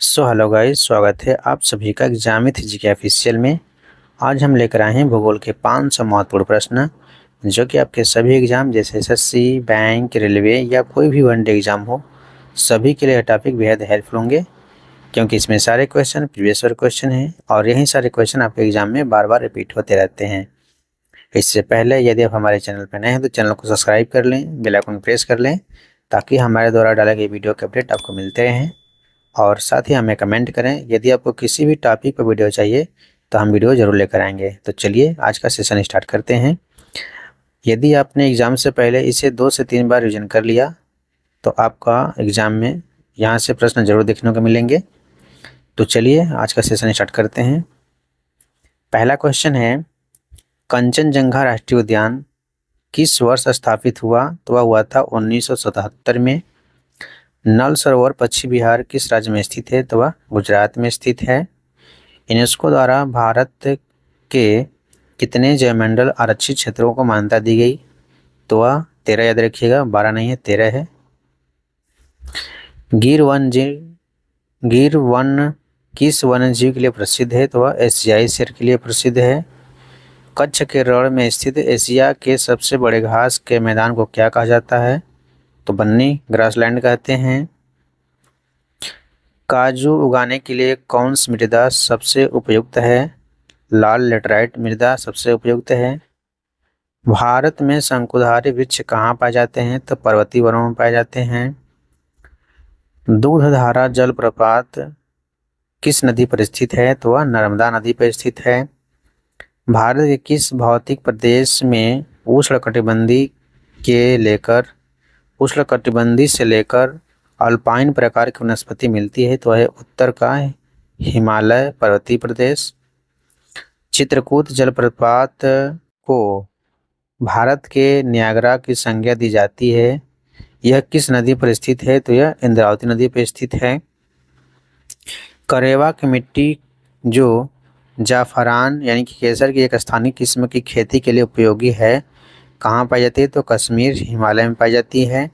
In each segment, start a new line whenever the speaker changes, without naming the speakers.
Hello guys, स्वागत है आप सभी का एग्जाम विथ जीके ऑफिशियल में। आज हम लेकर आए हैं भूगोल के 500 महत्वपूर्ण प्रश्न जो कि आपके सभी एग्जाम जैसे एसएससी, बैंक, रेलवे या कोई भी वनडे एग्जाम हो, सभी के लिए यह टॉपिक बेहद हेल्पफुल होंगे। क्योंकि इसमें सारे क्वेश्चन प्रीवियस ईयर क्वेश्चन हैं और यही सारे क्वेश्चन आपके एग्जाम में बार बार रिपीट होते रहते हैं। इससे पहले यदि आप हमारे चैनल पर नए हैं तो चैनल को सब्सक्राइब कर लें, बेल आइकन प्रेस कर लें ताकि हमारे द्वारा डाले गए वीडियो के अपडेट आपको मिलते रहें। और साथ ही हमें कमेंट करें यदि आपको किसी भी टॉपिक पर वीडियो चाहिए तो हम वीडियो ज़रूर लेकर आएंगे। तो चलिए आज का सेशन स्टार्ट करते हैं। यदि आपने एग्ज़ाम से पहले इसे 2 से 3 बार रिविजन कर लिया तो आपका एग्ज़ाम में यहाँ से प्रश्न ज़रूर देखने को मिलेंगे। तो चलिए आज का सेशन स्टार्ट करते हैं। पहला क्वेश्चन है, कंचनजंगा राष्ट्रीय उद्यान किस वर्ष स्थापित हुआ? तो वह हुआ था 1977 में। नल सरोवर पश्चिम बिहार किस राज्य में स्थित है? तो वह गुजरात में स्थित है। यूनेस्को द्वारा भारत के कितने जैवमंडल आरक्षित क्षेत्रों को मान्यता दी गई? तो वह 13, याद रखिएगा, 12 नहीं है, 13 है। गिर वन किस वन्य जीव के लिए प्रसिद्ध है? तो वह एशियाई शेर के लिए प्रसिद्ध है। कच्छ के रण में स्थित एशिया के सबसे बड़े घास के मैदान को क्या कहा जाता है? तो बन्नी ग्रासलैंड कहते हैं। काजू उगाने के लिए कौन सी मृदा सबसे उपयुक्त है? लाल लेटराइट मृदा सबसे उपयुक्त है। भारत में शंकुधारी वृक्ष कहाँ पाए जाते हैं? तो पर्वतीय वनों में पाए जाते हैं। दूधधारा जलप्रपात किस नदी पर स्थित है? तो वह नर्मदा नदी पर स्थित है। भारत के किस भौतिक प्रदेश में उष्णकटिबंधीय से लेकर अल्पाइन प्रकार की वनस्पति मिलती है? तो वह उत्तर का हिमालय पर्वतीय प्रदेश। चित्रकूट जलप्रपात को भारत के नियाग्रा की संज्ञा दी जाती है। यह किस नदी पर स्थित है? तो यह इंद्रावती नदी पर स्थित है। करेवा की मिट्टी जो जाफरान यानी कि केसर की एक स्थानीय किस्म की खेती के लिए उपयोगी है, कहाँ पाई जाती है? तो कश्मीर, हिमालय में पाई जाती है।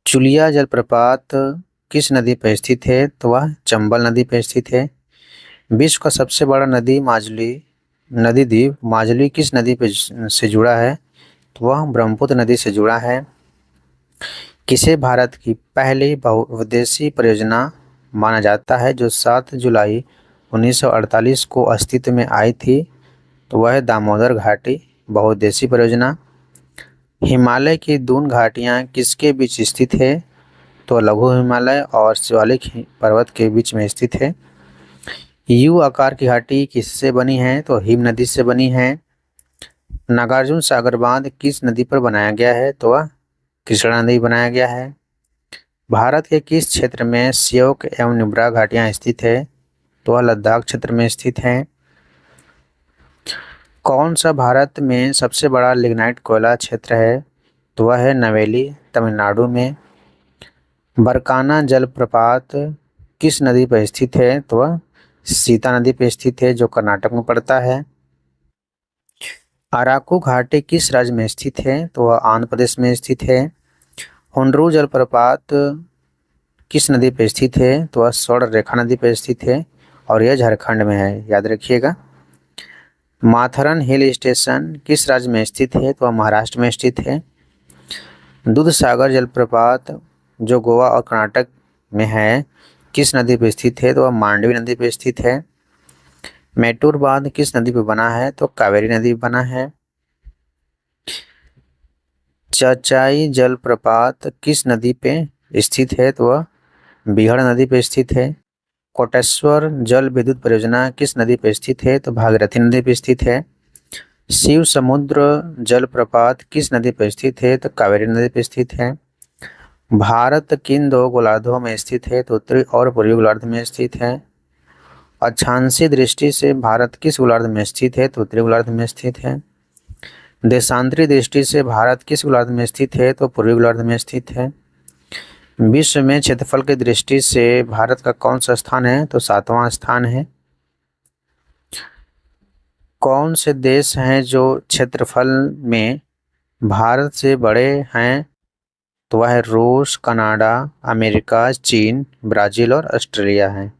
चुलिया जलप्रपात किस नदी पर स्थित है? तो वह चंबल नदी पर स्थित है। विश्व का सबसे बड़ा नदी द्वीप माजुली किस नदी पे से जुड़ा है? तो वह ब्रह्मपुत्र नदी से जुड़ा है। किसे भारत की पहली बहुउद्देशीय परियोजना माना जाता है जो 7 जुलाई 1948 को अस्तित्व में आई थी? तो वह है दामोदर घाटी बहुउद्देशीय परियोजना। हिमालय की दून घाटियाँ किसके बीच स्थित है? तो लघु हिमालय और शिवालिक पर्वत के बीच में स्थित है। यू आकार की घाटी किससे बनी है? तो हिम नदी से बनी है। नागार्जुन सागर बांध किस नदी पर बनाया गया है? तो वह कृष्णा नदी बनाया गया है। भारत के किस क्षेत्र में श्योक एवं नुब्रा घाटियां स्थित है? तो वह लद्दाख क्षेत्र में स्थित है। कौन सा भारत में सबसे बड़ा लिग्नाइट कोयला क्षेत्र है? तो वह है नवेली, तमिलनाडु में। बरकाना जलप्रपात किस नदी पर स्थित है? तो वह सीता नदी पर स्थित है जो कर्नाटक में पड़ता है। अराकू घाटी किस राज्य में स्थित है? तो वह आंध्र प्रदेश में स्थित है। हुंड्रू जलप्रपात किस नदी पर स्थित है? तो वह स्वर्ण रेखा नदी पर स्थित है और यह झारखंड में है, याद रखिएगा। माथरन हिल स्टेशन किस राज्य में स्थित है? तो वह महाराष्ट्र में स्थित है। दूध सागर जलप्रपात जो गोवा और कर्नाटक में है किस नदी पर स्थित है? तो वह मांडवी नदी पर स्थित है। मैटूर बांध किस नदी पर बना है? तो कावेरी नदी पर बना है। चचाई जलप्रपात किस नदी पे स्थित है? तो वह बीहड़ नदी पे स्थित है। कोटेश्वर जल विद्युत परियोजना किस नदी पे स्थित है? तो भागीरथी नदी पे स्थित है। शिव समुद्र जलप्रपात किस नदी पे स्थित है? तो कावेरी नदी पे स्थित है। भारत किन 2 गोलार्धों में स्थित है? तो उत्तरी और पूर्वी गोलार्ध में स्थित है। अक्षांशीय दृष्टि से भारत किस गोलार्ध में स्थित है? तो उत्तरी गोलार्ध में स्थित है। देशांतरी दृष्टि से भारत किस गोलार्ध में स्थित है? तो पूर्वी गोलार्ध में स्थित है। विश्व में क्षेत्रफल की दृष्टि से भारत का कौन सा स्थान है? तो 7वां स्थान है। कौन से देश हैं जो क्षेत्रफल में भारत से बड़े हैं? तो वह है रूस, कनाडा, अमेरिका, चीन, ब्राज़ील और ऑस्ट्रेलिया है।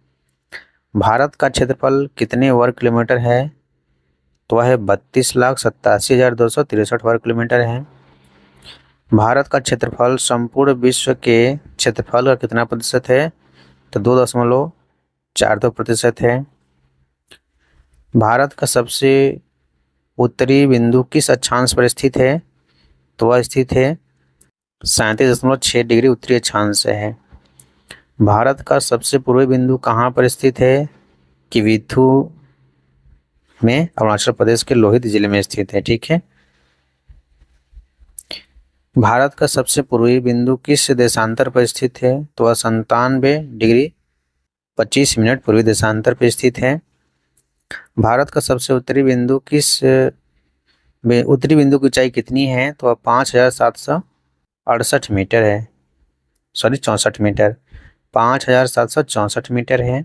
भारत का क्षेत्रफल कितने वर्ग किलोमीटर है? तो वह है 32,87,263 वर्ग किलोमीटर है। भारत का क्षेत्रफल संपूर्ण विश्व के क्षेत्रफल का कितना प्रतिशत है? तो 2.42% है। भारत का सबसे उत्तरी बिंदु किस अक्षांश पर स्थित है? तो वह स्थित है 37.6 डिग्री उत्तरी अक्षांश से है। भारत का सबसे पूर्वी बिंदु कहाँ पर स्थित है? किविथु में अरुणाचल प्रदेश के लोहित जिले में स्थित है। ठीक है। भारत का सबसे पूर्वी बिंदु किस देशांतर पर स्थित है? तो वह 97 डिग्री 25 मिनट पूर्वी देशांतर पर स्थित है। भारत का सबसे उत्तरी बिंदु उत्तरी बिंदु की ऊंचाई कितनी है? तो वह 5,768 मीटर है। सॉरी 64 मीटर, 5,764 मीटर है।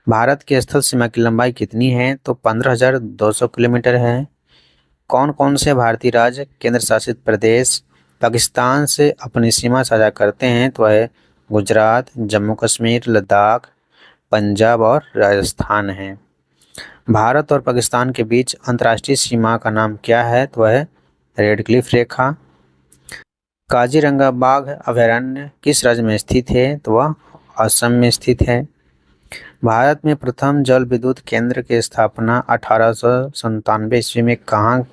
भारत की स्थल सीमा की लंबाई कितनी है? तो 15,200 किलोमीटर है। कौन कौन से भारतीय राज्य केंद्र शासित प्रदेश पाकिस्तान से अपनी सीमा साझा करते हैं? तो वह गुजरात, जम्मू कश्मीर, लद्दाख, पंजाब और राजस्थान है। भारत और पाकिस्तान के बीच अंतर्राष्ट्रीय सीमा का नाम क्या है? तो वह रेड क्लिफ रेखा। काजीरंगा बाघ अभयारण्य किस राज्य में स्थित है? तो वह असम में स्थित है। भारत में प्रथम जल विद्युत केंद्र की स्थापना 1897 ईस्वी में कहाँ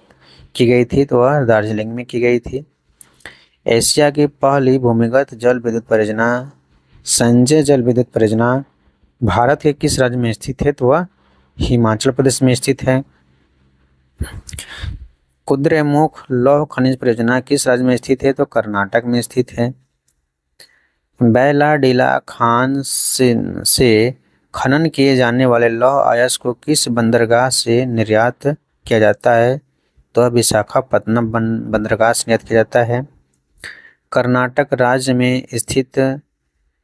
की गई थी? तो वह दार्जिलिंग में की गई थी। एशिया की पहली भूमिगत जल विद्युत परियोजना संजय जल विद्युत परियोजना भारत के किस राज्य में स्थित है? तो वह हिमाचल प्रदेश में स्थित है। कुद्रेमुख लौह खनिज परियोजना किस राज्य में स्थित है? तो कर्नाटक में स्थित है। बैलाडीला खान से खनन किए जाने वाले लौह अयस्क को किस बंदरगाह से निर्यात किया जाता है? तो विशाखापत्तनम बंदरगाह से निर्यात किया जाता है। कर्नाटक राज्य में स्थित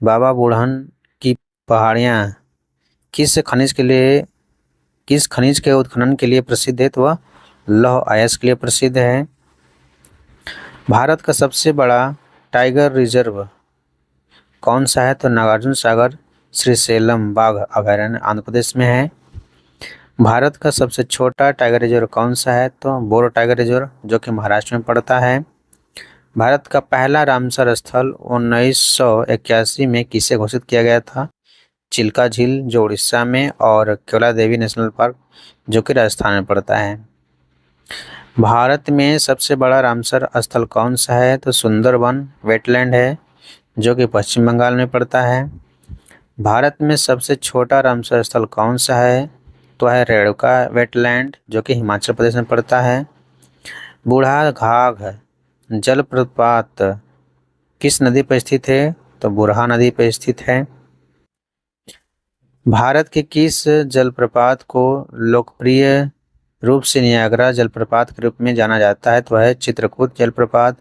बाबा बुडन की पहाड़ियाँ किस खनिज के उत्खनन के लिए प्रसिद्ध है? तो वह लौह अयस्क के लिए प्रसिद्ध है। भारत का सबसे बड़ा टाइगर रिजर्व कौन सा है? तो नागार्जुन सागर श्रीशैलम बाघ अभयारण्य आंध्र प्रदेश में है। भारत का सबसे छोटा टाइगर रिजर्व कौन सा है? तो बोरो टाइगर रिजर्व जो कि महाराष्ट्र में पड़ता है। भारत का पहला रामसर स्थल 1981 में किसे घोषित किया गया था? चिल्का झील जो उड़ीसा में और केवला देवी नेशनल पार्क जो कि राजस्थान में पड़ता है। भारत में सबसे बड़ा रामसर स्थल कौन सा है? तो सुंदरवन वेटलैंड है जो कि पश्चिम बंगाल में पड़ता है। भारत में सबसे छोटा रामसर स्थल कौन सा है? तो है रेणुका वेटलैंड जो कि हिमाचल प्रदेश में पड़ता है। बूढ़ा घाघ जलप्रपात किस नदी पर स्थित है? तो बुरहा नदी पर स्थित है। भारत के किस जलप्रपात को लोकप्रिय रूप से नियाग्रा जलप्रपात के रूप में जाना जाता है? तो वह चित्रकूट जलप्रपात।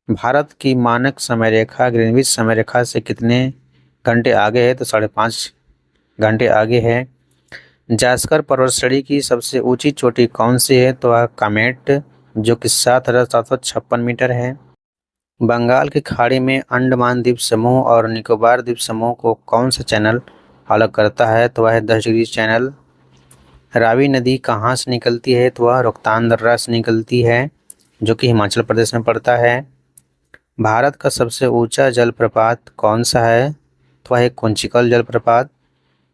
भारत की मानक समय रेखा ग्रीनविच समय रेखा से कितने घंटे आगे है? तो 5.5 घंटे आगे है। जास्कर पर्वत श्रेणी की सबसे ऊंची चोटी कौन सी है? तो वह कामेट जो कि 7,756 मीटर है। बंगाल की खाड़ी में अंडमान द्वीप समूह और निकोबार द्वीप समूह को कौन सा चैनल अलग करता है? तो वह है 10 डिग्री चैनल। रावी नदी कहाँ से निकलती है? तो वह रोहतांग दर्रा से निकलती है जो कि हिमाचल प्रदेश में पड़ता है। भारत का सबसे ऊंचा जलप्रपात कौन सा है? तो वह है कुंचिकल जलप्रपात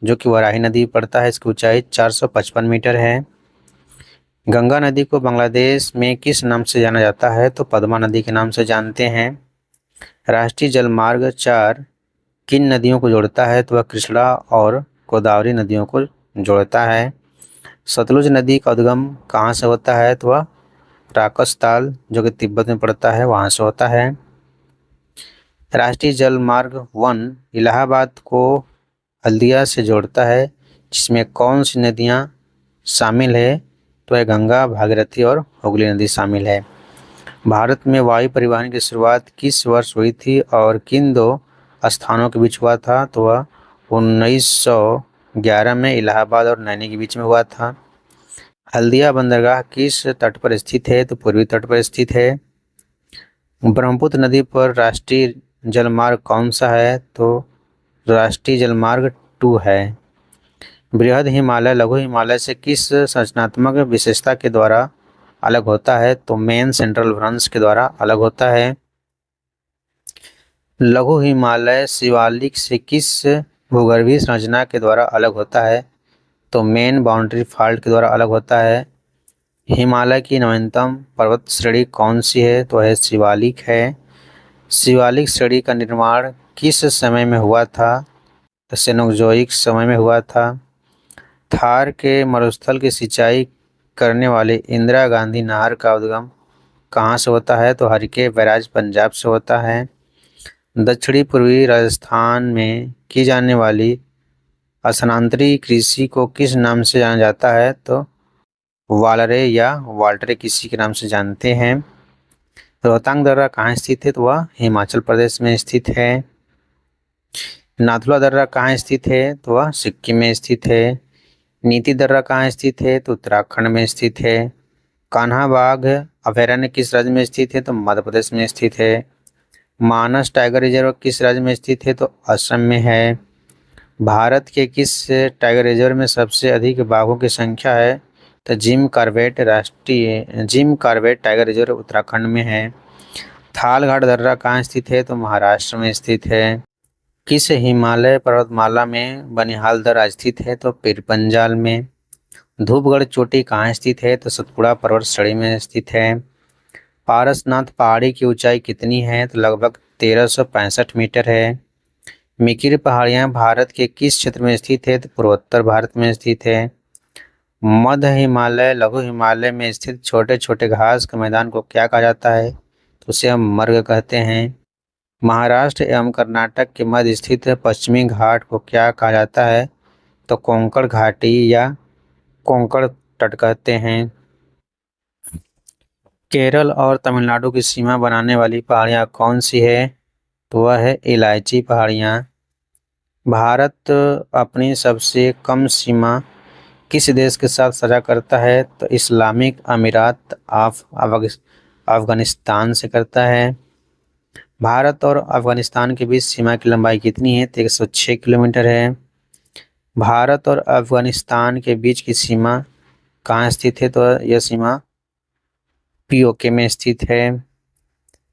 जो कि वराही नदी पड़ता है। इसकी ऊंचाई 455 मीटर है। गंगा नदी को बांग्लादेश में किस नाम से जाना जाता है? तो पद्मा नदी के नाम से जानते हैं। राष्ट्रीय जलमार्ग 4 किन नदियों को जोड़ता है? तो वह कृष्णा और गोदावरी नदियों को जोड़ता है। सतलुज नदी का उद्गम कहाँ से होता है? तो वह राकसताल जो कि तिब्बत में पड़ता है वहाँ से होता है। राष्ट्रीय जलमार्ग 1 इलाहाबाद को हल्दिया से जोड़ता है जिसमें कौन सी नदियाँ शामिल है? तो है गंगा, भागीरथी और हुगली नदी शामिल है। भारत में वायु परिवहन की शुरुआत किस वर्ष हुई थी और किन दो स्थानों के बीच हुआ था? तो वह 1911 में इलाहाबाद और नैनी के बीच में हुआ था। हल्दिया बंदरगाह किस तट पर स्थित है? तो पूर्वी तट पर स्थित है। ब्रह्मपुत्र नदी पर राष्ट्रीय जलमार्ग कौन सा है? तो राष्ट्रीय जलमार्ग 2 है। बृहद हिमालय लघु हिमालय से किस संरचनात्मक विशेषता के द्वारा अलग होता है? तो मेन सेंट्रल भ्रंश के द्वारा अलग होता है। लघु हिमालय शिवालिक से किस भूगर्भीय संरचना के द्वारा अलग होता है? तो मेन बाउंड्री फॉल्ट के द्वारा अलग होता है। हिमालय की नवीनतम पर्वत श्रेणी कौन सी है? तो है शिवालिक है। शिवालिक श्रेणी का निर्माण किस समय में हुआ था? तो सेनोजोइक समय में हुआ था। थार के मरुस्थल की सिंचाई करने वाले इंदिरा गांधी नहर का उद्गम कहाँ से होता है? तो हरिके बैराज पंजाब से होता है। दक्षिणी पूर्वी राजस्थान में की जाने वाली स्थानांतरी कृषि को किस नाम से जाना जाता है? तो वालरे या वाल्टरे कृषि के नाम से जानते हैं। रोहतांग दर्रा कहाँ स्थित है? तो वह हिमाचल प्रदेश में स्थित है। नाथुला दर्रा कहाँ स्थित है? तो वह सिक्किम में स्थित है। नीति दर्रा कहाँ स्थित है? तो उत्तराखंड में स्थित है। कान्हा बाघ अभयारण्य किस राज्य में स्थित है? तो मध्य प्रदेश में स्थित है। मानस टाइगर रिजर्व किस राज्य में स्थित है? तो असम में है। भारत के किस टाइगर रिजर्व में सबसे अधिक बाघों की संख्या है? तो Jim Corbett tiger reserve Uttarakhand में है। थाल घाट दर्रा कहाँ स्थित है? तो महाराष्ट्र में स्थित है। किस हिमालय पर्वतमाला में बनिहाल दर्रा स्थित है? तो पीरपंजाल में। धूपगढ़ चोटी कहाँ स्थित है? तो सतपुड़ा पर्वत श्रेणी में स्थित है। पारसनाथ पहाड़ी की ऊंचाई कितनी है? तो लगभग 1365 मीटर है। मिकिर पहाड़ियाँ भारत के किस क्षेत्र में स्थित है? तो पूर्वोत्तर भारत में स्थित है। मध्य हिमालय लघु हिमालय में स्थित छोटे छोटे घास के मैदान को क्या कहा जाता है? तो उसे हम मर्ग कहते हैं। महाराष्ट्र एवं कर्नाटक के मध्य स्थित पश्चिमी घाट को क्या कहा जाता है? तो कोंकण घाटी या कोंकण तट कहते हैं। केरल और तमिलनाडु की सीमा बनाने वाली पहाड़ियाँ कौन सी है? तो वह है इलायची पहाड़ियाँ। भारत अपनी सबसे कम सीमा किस देश के साथ साझा करता है? तो इस्लामिक अमीरात ऑफ अफगानिस्तान से करता है। भारत और अफगानिस्तान के बीच सीमा की लंबाई कितनी है? तो 106 किलोमीटर है। भारत और अफगानिस्तान के बीच की सीमा कहाँ स्थित है? तो यह सीमा पीओके में स्थित है।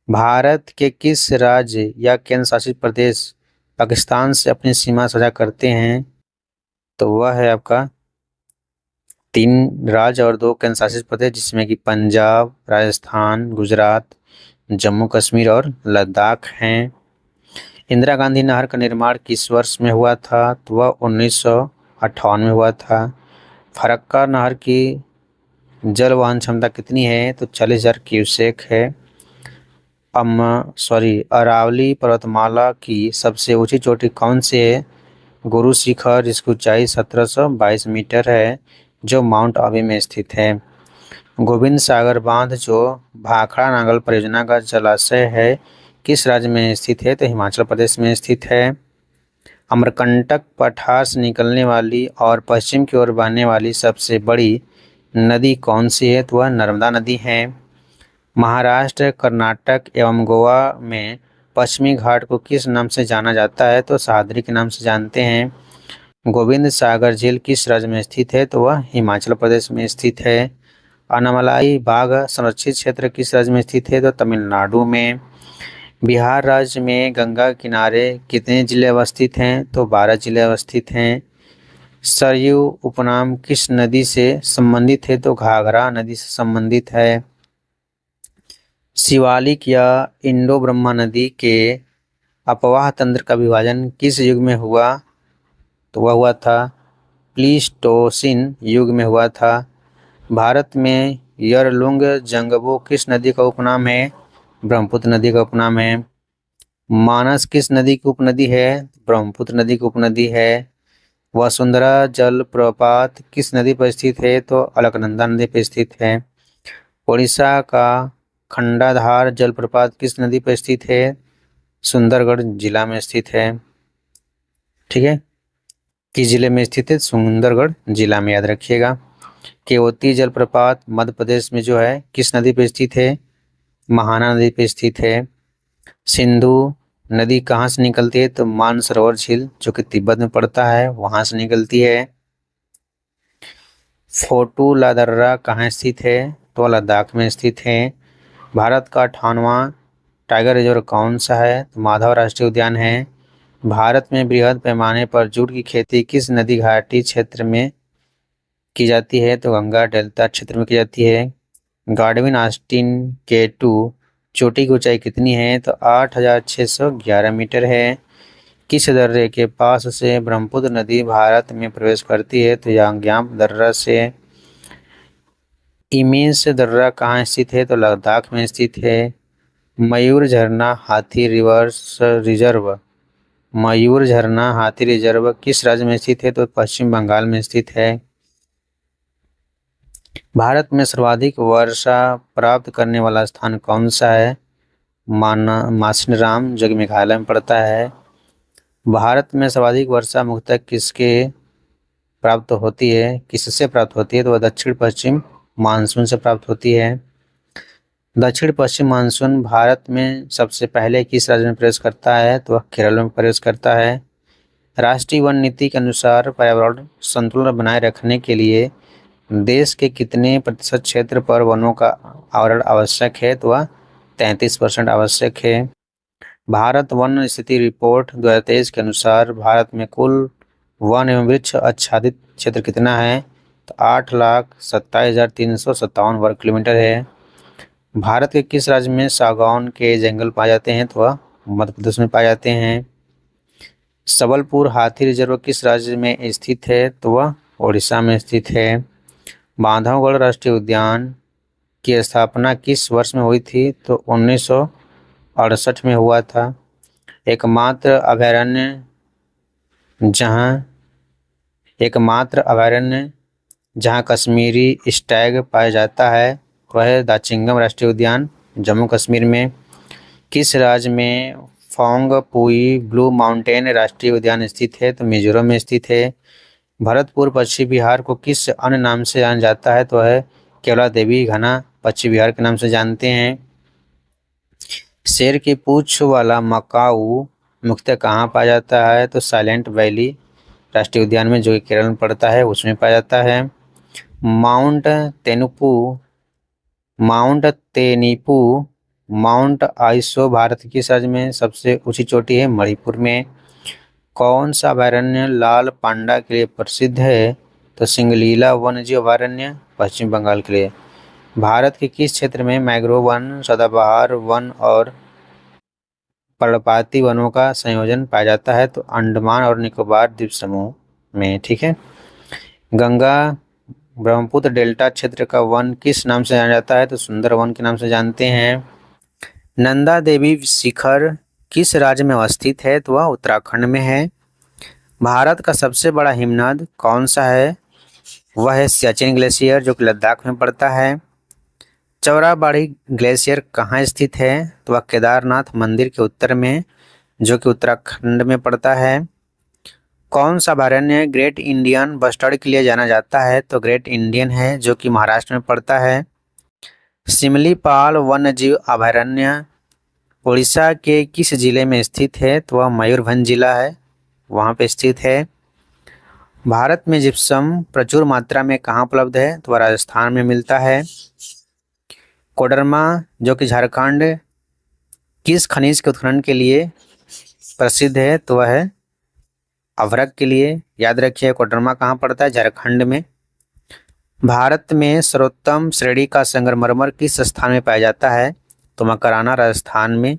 भारत के किस राज्य या केंद्र शासित प्रदेश पाकिस्तान से अपनी सीमा साझा करते हैं? तो वह है आपका 3 राज्य और 2 केंद्र शासित प्रदेश, जिसमें कि पंजाब, राजस्थान, गुजरात, जम्मू कश्मीर और लद्दाख हैं। इंदिरा गांधी नहर का निर्माण किस वर्ष में हुआ था? तो वह 1958 में हुआ था। फरक्का नहर की जल वहन क्षमता कितनी है? तो 40,000 क्यूसेक है। अरावली पर्वतमाला की सबसे ऊंची चोटी कौन सी है? गुरु शिखर, जिसकी ऊंचाई 1722 मीटर है, जो माउंट आबू में स्थित है। गोविंद सागर बांध, जो भाखड़ा नागल परियोजना का जलाशय है, किस राज्य में स्थित है? तो हिमाचल प्रदेश में स्थित है। अमरकंटक पठार से निकलने वाली और पश्चिम की ओर बहने वाली सबसे बड़ी नदी कौन सी है? तो वह नर्मदा नदी है। महाराष्ट्र, कर्नाटक एवं गोवा में पश्चिमी घाट को किस नाम से जाना जाता है? तो सह्याद्री के नाम से जानते हैं। गोविंद सागर झील किस राज्य में स्थित है? तो वह हिमाचल प्रदेश में स्थित है। अनामलाई बाघ संरक्षित क्षेत्र किस राज्य में स्थित है? तो तमिलनाडु में। बिहार राज्य में गंगा किनारे कितने जिले अवस्थित हैं? तो 12 जिले अवस्थित हैं। सरयू उपनाम किस नदी से संबंधित है? तो घाघरा नदी से संबंधित है। शिवालिक या इंडो ब्रह्मा नदी के अपवाह तंत्र का विभाजन किस युग में हुआ? तो वह हुआ था प्लीस्टोसिन युग में हुआ था। भारत में यरलुंग जंगबो किस नदी का उपनाम है? ब्रह्मपुत्र नदी का उपनाम है। मानस किस नदी की उपनदी है? ब्रह्मपुत्र नदी की उपनदी है। वसुंधरा जलप्रपात किस नदी पर स्थित है? तो अलकनंदा नदी पर स्थित है। उड़ीसा का खंडाधार जलप्रपात किस नदी पर स्थित है? सुंदरगढ़ जिला में स्थित है। ठीक है, किस जिले में स्थित है? सुंदरगढ़ जिला में, याद रखिएगा। केवती जलप्रपात मध्य प्रदेश में जो है किस नदी पर स्थित है? महाना नदी पे स्थित है। सिंधु नदी कहाँ से निकलती है? तो मानसरोवर झील जो कि तिब्बत में पड़ता है वहां से निकलती है। फोटू ला दर्रा कहाँ स्थित है? तो लद्दाख में स्थित है। भारत का 58वां टाइगर रिजर्व कौन सा है? तो माधव राष्ट्रीय उद्यान है। भारत में बृहद पैमाने पर जूट की खेती किस नदी घाटी क्षेत्र में की जाती है? तो गंगा डेल्टा क्षेत्र में की जाती है। गार्डविन आस्टीन के 2 चोटी की ऊंचाई कितनी है? तो 8,611 मीटर है। किस दर्रे के पास से ब्रह्मपुत्र नदी भारत में प्रवेश करती है? तो यांग्याम दर्रा से। इमेंस दर्रा कहाँ स्थित है? तो लद्दाख में स्थित है। मयूर झरना हाथी रिवर्स रिजर्व मयूर झरना हाथी रिजर्व किस राज्य में स्थित है? तो पश्चिम बंगाल में स्थित है। भारत में सर्वाधिक वर्षा प्राप्त करने वाला स्थान कौन सा है? मासिनराम जो कि मेघालय में पड़ता है। भारत में सर्वाधिक वर्षा मुख्यतः किससे प्राप्त होती है? तो वह दक्षिण पश्चिम मानसून से प्राप्त होती है। दक्षिण पश्चिम मानसून भारत में सबसे पहले किस राज्य में प्रवेश करता है? तो वह केरल में प्रवेश करता है। राष्ट्रीय वन नीति के अनुसार पर्यावरण संतुलन बनाए रखने के लिए देश के कितने प्रतिशत क्षेत्र पर वनों का आवरण आवश्यक है? तो वह 33% आवश्यक है। भारत वन स्थिति रिपोर्ट 2023 के अनुसार भारत में कुल वन एवं वृक्ष आच्छादित क्षेत्र कितना है? तो 8,27,357 वर्ग किलोमीटर है। भारत के किस राज्य में सागौन के जंगल पाए जाते हैं? तो वह मध्य प्रदेश में पाए जाते हैं। सबलपुर हाथी रिजर्व किस राज्य में स्थित है? तो वह ओडिशा में स्थित है। बांधवगढ़ राष्ट्रीय उद्यान की स्थापना किस वर्ष में हुई थी? तो 1968 में हुआ था। एकमात्र अभयारण्य जहां कश्मीरी स्टैग पाया जाता है वह है दाचिंगम राष्ट्रीय उद्यान जम्मू कश्मीर में। किस राज्य में फोंग पुई ब्लू माउंटेन राष्ट्रीय उद्यान स्थित है? तो मिजोरम में स्थित है। भरतपुर पश्चिमी बिहार को किस अन्य नाम से जाना जाता है? तो है केवला देवी घना पश्चिमी बिहार के नाम से जानते हैं। शेर की पूंछ वाला मकाऊ मुख्यतः कहाँ पाया जाता है? तो साइलेंट वैली राष्ट्रीय उद्यान में जो कि केरल में पड़ता है उसमें पाया जाता है। माउंट तेनीपू माउंट आइसो भारत की राज्य में सबसे ऊंची चोटी है? मणिपुर में। कौन सा अभयारण्य लाल पांडा के लिए प्रसिद्ध है? तो सिंगलीला वन्यजीव अभयारण्य पश्चिम बंगाल के लिए। भारत के किस क्षेत्र में मैंग्रोव वन सदाबहार वन और पर्णपाती वनों का संयोजन पाया जाता है? तो अंडमान और निकोबार द्वीप समूह में। ठीक है। गंगा ब्रह्मपुत्र डेल्टा क्षेत्र का वन किस नाम से जाना जाता है? तो सुंदर वन के नाम से जानते हैं। नंदा देवी शिखर किस राज्य में अवस्थित है? तो वह उत्तराखंड में है। भारत का सबसे बड़ा हिमनद कौन सा है? वह है सियाचिन ग्लेशियर जो कि लद्दाख में पड़ता है। चौराबाड़ी ग्लेशियर कहाँ स्थित है? तो वह केदारनाथ मंदिर के उत्तर में जो कि उत्तराखंड में पड़ता है। कौन सा अभयारण्य ग्रेट इंडियन बस्टर्ड के लिए जाना जाता है? तो ग्रेट इंडियन है जो कि महाराष्ट्र में पड़ता है। सिमलीपाल वन्यजीव अभयारण्य उड़ीसा के किस जिले में स्थित है? तो वह मयूरभंज जिला है वहाँ पे स्थित है। भारत में जिप्सम प्रचुर मात्रा में कहाँ उपलब्ध है? तो वह राजस्थान में मिलता है। कोडरमा जो कि झारखंड किस खनिज के उत्खनन के लिए प्रसिद्ध है? तो वह है अभ्रक के लिए। याद रखिए कोडरमा कहाँ पड़ता है? झारखंड में। भारत में सर्वोत्तम श्रेणी का संगमरमर किस स्थान में पाया जाता है? तो मकराना राजस्थान में।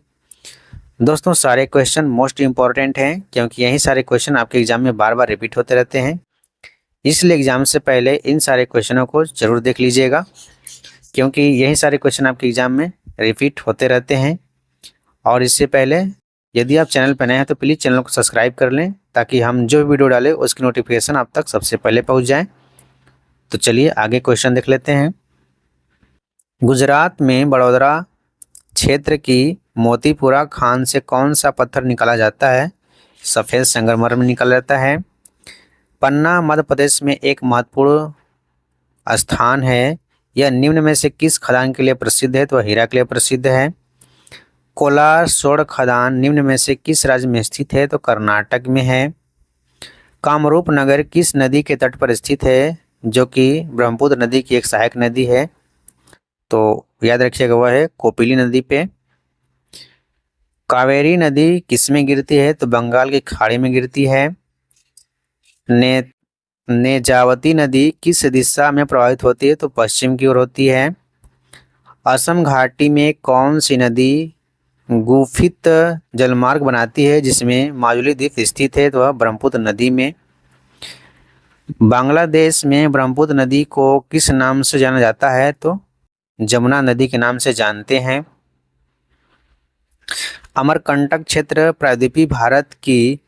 दोस्तों सारे क्वेश्चन मोस्ट इंपॉर्टेंट हैं क्योंकि यही सारे क्वेश्चन आपके एग्जाम में बार बार रिपीट होते रहते हैं, इसलिए एग्जाम से पहले इन सारे क्वेश्चनों को जरूर देख लीजिएगा क्योंकि यही सारे क्वेश्चन आपके एग्जाम में रिपीट होते रहते हैं। और इससे पहले यदि आप चैनल पर नए हैं तो प्लीज़ चैनल को सब्सक्राइब कर लें ताकि हम जो वीडियो डालें उसकी नोटिफिकेशन आप तक सबसे पहले पहुंच जाए। तो चलिए आगे क्वेश्चन देख लेते हैं। गुजरात में बड़ौदा क्षेत्र की मोतीपुरा खान से कौन सा पत्थर निकाला जाता है? सफ़ेद संगमरमर निकाला जाता है। पन्ना मध्य प्रदेश में एक महत्वपूर्ण स्थान है, यह निम्न में से किस खदान के लिए प्रसिद्ध है? तो हीरा के लिए प्रसिद्ध है। कोलार सोड़ खदान निम्न में से किस राज्य में स्थित है? तो कर्नाटक में है। कामरूप नगर किस नदी के तट पर स्थित है? जो कि ब्रह्मपुत्र नदी की एक सहायक नदी है, तो याद रखिएगा वह है कोपिली नदी पे। कावेरी नदी किसमें गिरती है? तो बंगाल की खाड़ी में गिरती है। ने नेजावती नदी किस दिशा में प्रवाहित होती है? तो पश्चिम की ओर होती है। असम घाटी में कौन सी नदी गुफित जलमार्ग बनाती है जिसमें माजुली द्वीप स्थित है? तो वह ब्रह्मपुत्र नदी में। बांग्लादेश में ब्रह्मपुत्र नदी को किस नाम से जाना जाता है? तो जमुना नदी के नाम से जानते हैं। अमरकंटक क्षेत्र प्रायद्वीपीय भारत की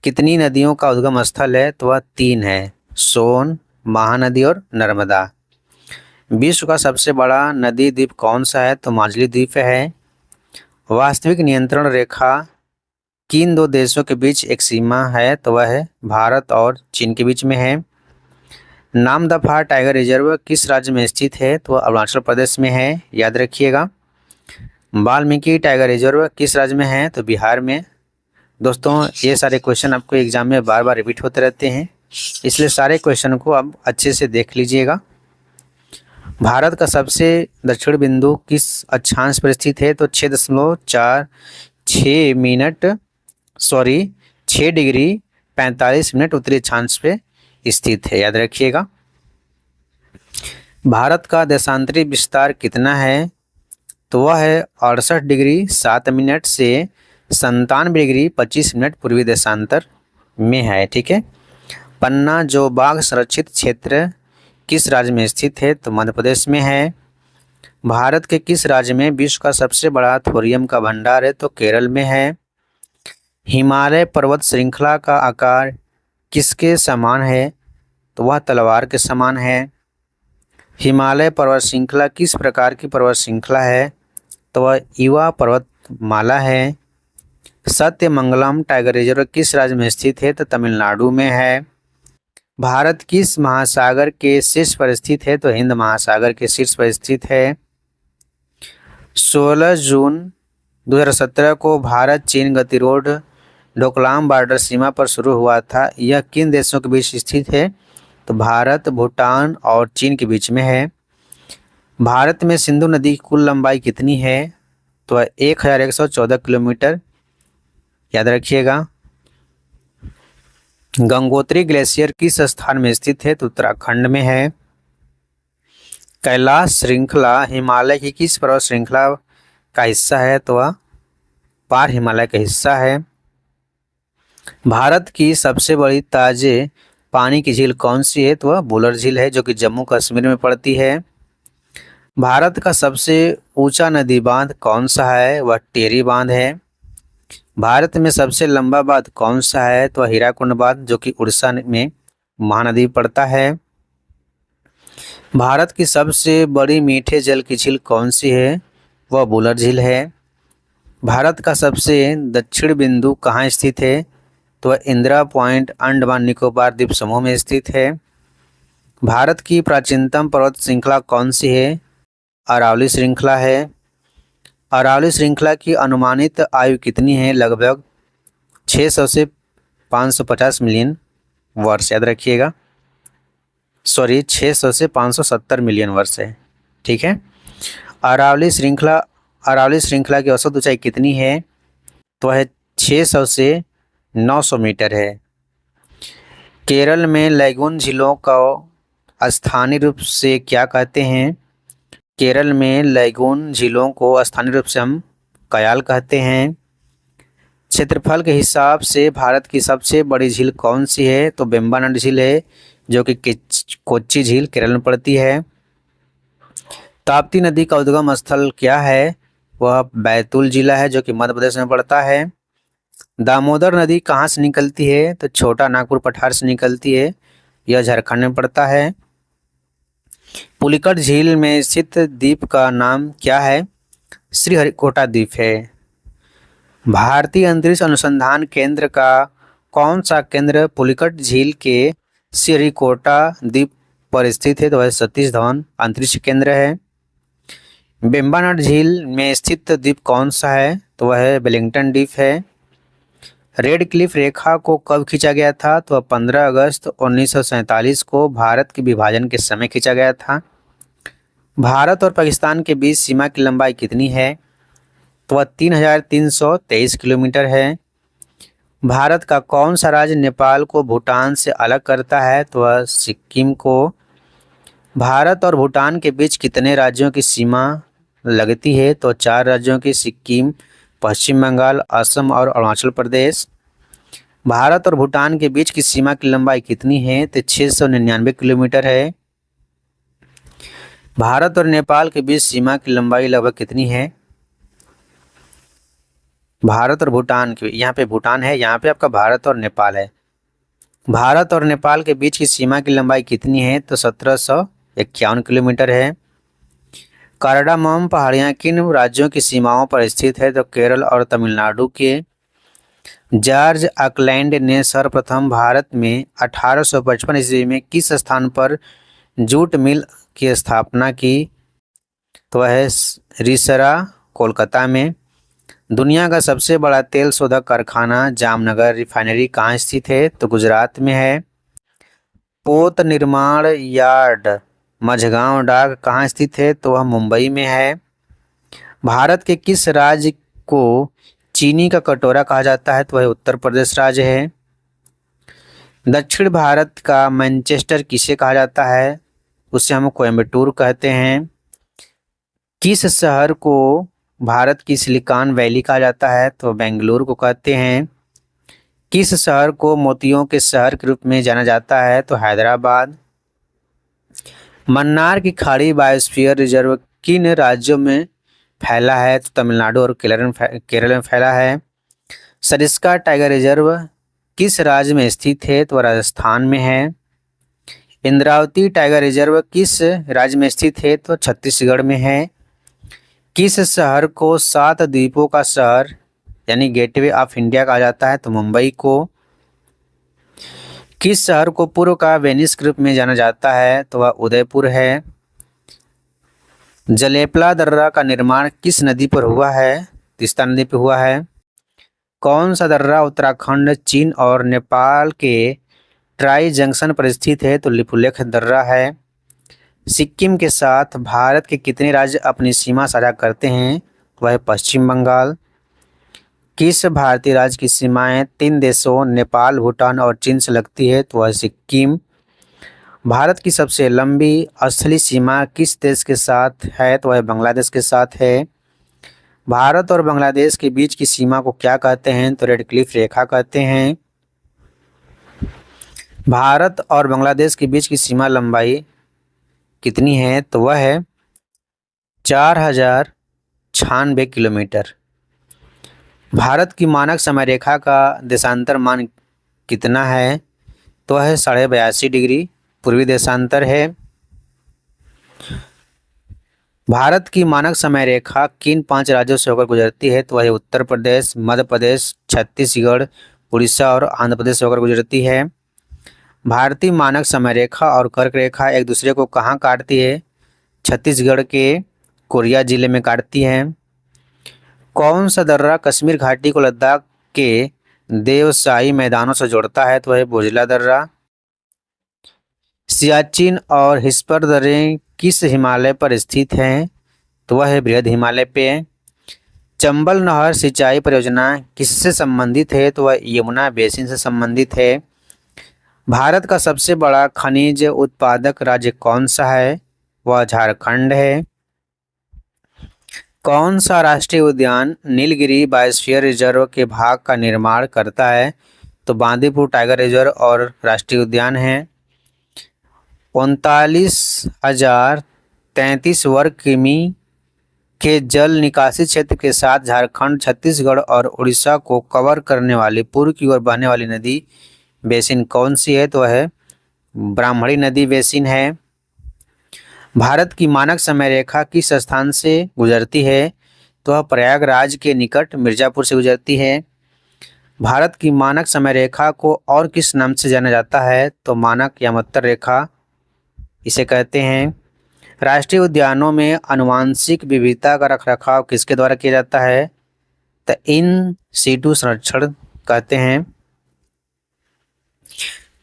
कितनी नदियों का उद्गम स्थल है? तो वह 3 है, सोन, महानदी और नर्मदा। विश्व का सबसे बड़ा नदी द्वीप कौन सा है? तो माजुली द्वीप है। वास्तविक नियंत्रण रेखा किन 2 देशों के बीच एक सीमा है? तो वह है भारत और चीन के बीच में है। नामदफा टाइगर रिजर्व किस राज्य में स्थित है? तो वह अरुणाचल प्रदेश में है, याद रखिएगा। वाल्मीकि टाइगर रिजर्व किस राज्य में है? तो बिहार में। दोस्तों ये सारे क्वेश्चन आपको एग्जाम में बार बार रिपीट होते रहते हैं, इसलिए सारे क्वेश्चन को आप अच्छे से देख लीजिएगा। भारत का सबसे दक्षिण बिंदु किस अक्षांश पर स्थित है? तो 6 डिग्री 45 मिनट उत्तरी अक्षांश पे स्थित है, याद रखिएगा। भारत का देशांतरी विस्तार कितना है? तो वह है 68 डिग्री 7 मिनट से 97 डिग्री 25 मिनट पूर्वी देशांतर में है, ठीक है। पन्ना जो बाघ संरक्षित क्षेत्र किस राज्य में स्थित है? तो मध्य प्रदेश में है। भारत के किस राज्य में विश्व का सबसे बड़ा थोरियम का भंडार है? तो केरल में है। हिमालय पर्वत श्रृंखला का आकार किसके समान है? तो वह तलवार के समान है। हिमालय पर्वत श्रृंखला किस प्रकार की पर्वत श्रृंखला है? तो वह युवा पर्वतमाला है। सत्यमंगलम टाइगर रिजर्व किस राज्य में स्थित है? तो तमिलनाडु में है। भारत किस महासागर के शीर्ष पर स्थित है? तो हिंद महासागर के शीर्ष पर स्थित है। 16 जून 2017 को भारत चीन गतिरोध डोकलाम बॉर्डर सीमा पर शुरू हुआ था। यह किन देशों के बीच स्थित है? तो भारत, भूटान और चीन के बीच में है। भारत में सिंधु नदी की कुल लंबाई कितनी है? तो 1114 किलोमीटर, याद रखिएगा। गंगोत्री ग्लेशियर किस स्थान में स्थित है? तो उत्तराखंड में है। कैलाश श्रृंखला हिमालय की किस पर्वत श्रृंखला का हिस्सा है? तो वह पार हिमालय का हिस्सा है। भारत की सबसे बड़ी ताजे पानी की झील कौन सी है? तो वह बुलर झील है, जो कि जम्मू कश्मीर में पड़ती है। भारत का सबसे ऊंचा नदी बांध कौन सा है? वह टेरी बांध है। भारत में सबसे लंबा बांध कौन सा है? तो हीराकुंड बांध, जो कि उड़ीसा में महानदी पड़ता है। भारत की सबसे बड़ी मीठे जल की झील कौन सी है? वह बुलर झील है। भारत का सबसे दक्षिण बिंदु कहाँ स्थित है? तो वह इंदिरा पॉइंट अंडमान निकोबार द्वीप समूह में स्थित है। भारत की प्राचीनतम पर्वत श्रृंखला कौन सी है? अरावली श्रृंखला है। अरावली श्रृंखला की अनुमानित आयु कितनी है? लगभग 600 से 550 मिलियन वर्ष, याद रखिएगा। 600 से 570 मिलियन वर्ष है, ठीक है। अरावली श्रृंखला की औसत ऊंचाई कितनी है? तो है 600 से 900 मीटर है। केरल में लैगून झीलों को स्थानीय रूप से क्या कहते हैं? केरल में लैगून झीलों को स्थानीय रूप से हम कयाल कहते हैं। क्षेत्रफल के हिसाब से भारत की सबसे बड़ी झील कौन सी है? तो वेम्बनाड झील है, जो कि कोच्चि झील केरल में पड़ती है। ताप्ती नदी का उद्गम स्थल क्या है? वह बैतूल जिला है, जो कि मध्य प्रदेश में पड़ता है। दामोदर नदी कहाँ से निकलती है? तो छोटा नागपुर पठार से निकलती है, यह झारखंड में पड़ता है। पुलिकट झील में स्थित द्वीप का नाम क्या है? श्रीहरिकोटा द्वीप है। भारतीय अंतरिक्ष अनुसंधान केंद्र का कौन सा केंद्र पुलिकट झील के श्रीहरिकोटा द्वीप पर स्थित है तो वह सतीश धवन अंतरिक्ष केंद्र है। वेम्बनाड झील में स्थित द्वीप कौन सा है, तो वह वेलिंगटन द्वीप है। रेड क्लिफ रेखा को कब खींचा गया था, तो 15 अगस्त 1947 को भारत के विभाजन के समय खींचा गया था। भारत और पाकिस्तान के बीच सीमा की लंबाई कितनी है, तो वह 3323 किलोमीटर है। भारत का कौन सा राज्य नेपाल को भूटान से अलग करता है, तो वह सिक्किम को। भारत और भूटान के बीच कितने राज्यों की सीमा लगती है, तो 4 राज्यों की, सिक्किम, पश्चिम बंगाल, असम और अरुणाचल प्रदेश। भारत और भूटान के बीच की सीमा की लंबाई कितनी है, तो 699 किलोमीटर है। भारत और नेपाल के बीच सीमा की लंबाई लगभग कितनी है, भारत और भूटान की, यहाँ पे भूटान है, यहाँ पे आपका भारत और नेपाल है। भारत और नेपाल के बीच की सीमा की लंबाई कितनी है, तो 1751 किलोमीटर है। कार्डामम पहाड़ियाँ किन राज्यों की सीमाओं पर स्थित है, तो केरल और तमिलनाडु के। जॉर्ज ऑकलैंड ने सर्वप्रथम भारत में 1855 ईस्वी में किस स्थान पर जूट मिल की स्थापना की, तो वह है रिसरा, कोलकाता में। दुनिया का सबसे बड़ा तेल शोधक कारखाना जामनगर रिफाइनरी कहाँ स्थित है, तो गुजरात में है। पोत निर्माण यार्ड मझगांव डाक कहाँ स्थित है, तो वह मुंबई में है। भारत के किस राज्य को चीनी का कटोरा कहा जाता है, तो वह उत्तर प्रदेश राज्य है। दक्षिण भारत का मैनचेस्टर किसे कहा जाता है, उसे हम कोयम्बटूर कहते हैं। किस शहर को भारत की सिलिकॉन वैली कहा जाता है, तो बेंगलुरु को कहते हैं। किस शहर को मोतियों के शहर के रूप में जाना जाता है, तो हैदराबाद। मन्नार की खाड़ी बायोस्फीयर रिजर्व किन राज्यों में फैला है, तो तमिलनाडु और केरल में फैला है। सरिस्का टाइगर रिजर्व किस राज्य में स्थित है, तो राजस्थान में है। इंद्रावती टाइगर रिजर्व किस राज्य में स्थित है, तो छत्तीसगढ़ में है। किस शहर को 7 द्वीपों का शहर यानी गेटवे ऑफ इंडिया कहा जाता है, तो मुंबई को। किस शहर को पूर्व का वेनिस के रूप में जाना जाता है, तो वह उदयपुर है। जलेपला दर्रा का निर्माण किस नदी पर हुआ है, तीस्ता नदी पर हुआ है। कौन सा दर्रा उत्तराखंड, चीन और नेपाल के ट्राई जंक्शन पर स्थित है, तो लिपुलेख दर्रा है। सिक्किम के साथ भारत के कितने राज्य अपनी सीमा साझा करते हैं, वह पश्चिम बंगाल। किस भारतीय राज्य की सीमाएं 3 देशों नेपाल, भूटान और चीन से लगती है, तो वह सिक्किम। भारत की सबसे लंबी असली सीमा किस देश के साथ है, तो वह बांग्लादेश के साथ है। भारत और बांग्लादेश के बीच की सीमा को क्या कहते हैं, तो रेड क्लिफ रेखा कहते हैं। भारत और बांग्लादेश के बीच की सीमा लंबाई कितनी है, तो वह है 4096 किलोमीटर। भारत की मानक समय रेखा का देशांतर मान कितना है, तो वह है 82.5 डिग्री पूर्वी देशांतर है। भारत की मानक समय रेखा किन 5 राज्यों से होकर गुजरती है, तो वह उत्तर प्रदेश, मध्य प्रदेश, छत्तीसगढ़, उड़ीसा और आंध्र प्रदेश से होकर गुजरती है। भारतीय मानक समय रेखा और कर्क रेखा एक दूसरे को कहाँ काटती है, छत्तीसगढ़ के कोरिया जिले में काटती है। कौन सा दर्रा कश्मीर घाटी को लद्दाख के देवशाही मैदानों से जोड़ता है, तो वह बोझला दर्रा। सियाचिन और हिस्पर दर्रे किस हिमालय पर स्थित हैं, तो वह है बृहद हिमालय पे। चंबल नहर सिंचाई परियोजना किससे संबंधित है, तो वह यमुना बेसिन से संबंधित है। भारत का सबसे बड़ा खनिज उत्पादक राज्य कौन सा है, वह झारखंड है। कौन सा राष्ट्रीय उद्यान नीलगिरी बायोस्फीयर रिजर्व के भाग का निर्माण करता है, तो बांदीपुर टाइगर रिजर्व और राष्ट्रीय उद्यान है। 39,033 वर्ग किमी के जल निकासी क्षेत्र के साथ झारखंड, छत्तीसगढ़ और उड़ीसा को कवर करने वाली पूर्व की ओर बहने वाली नदी बेसिन कौन सी है, तो है ब्राह्मणी नदी बेसिन है। भारत की मानक समय रेखा किस स्थान से गुजरती है, तो वह प्रयागराज के निकट मिर्जापुर से गुजरती है। भारत की मानक समय रेखा को और किस नाम से जाना जाता है, तो मानक यामत्तर रेखा। इसे कहते हैं। राष्ट्रीय उद्यानों में आनुवांशिक विविधता का रखरखाव किसके द्वारा किया जाता है? तो इन सीटू संरक्षण कहते हैं।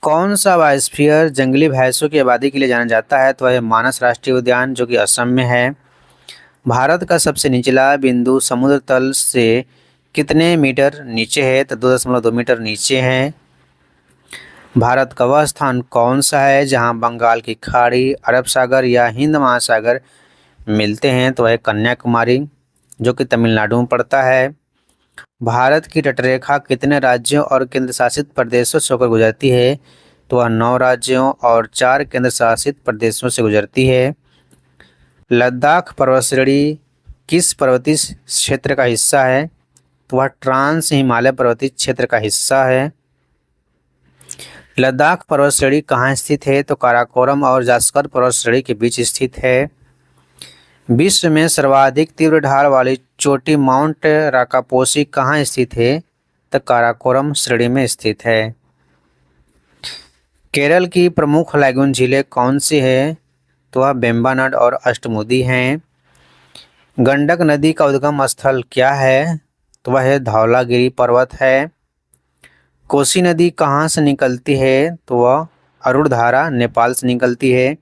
कौन सा बायोस्फीयर जंगली भैंसों की आबादी के लिए जाना जाता है? तो वह मानस राष्ट्रीय उद्यान जो कि असम में है। भारत का सबसे निचला बिंदु समुद्र तल से कितने मीटर नीचे है? तो 2.2 मीटर नीचे है। भारत का वह स्थान कौन सा है जहां बंगाल की खाड़ी, अरब सागर या हिंद महासागर मिलते हैं? तो वह कन्याकुमारी जो कि तमिलनाडु में पड़ता है। भारत की तटरेखा कितने राज्यों और केंद्र शासित प्रदेशों से होकर गुजरती है? तो वह 9 राज्यों और 4 केंद्र शासित प्रदेशों से गुजरती है। लद्दाख पर्वतश्रेणी किस पर्वतीय क्षेत्र का हिस्सा है? तो वह ट्रांस हिमालय पर्वतीय क्षेत्र का हिस्सा है। लद्दाख पर्वतश्रेणी कहाँ स्थित है? तो काराकोरम और जास्कर पर्वतश्रेणी के बीच स्थित है। विश्व में सर्वाधिक तीव्र ढाल वाली चोटी माउंट राकापोसी कहाँ स्थित है? तो काराकोरम श्रेणी में स्थित है। केरल की प्रमुख लैगून झीलें कौन सी है? तो वह वेम्बनाड और अष्टमुदी हैं। गंडक नदी का उद्गम स्थल क्या है? तो वह धौलागिरी पर्वत है। कोसी नदी कहाँ से निकलती है? तो वह अरुणधारा नेपाल से निकलती है।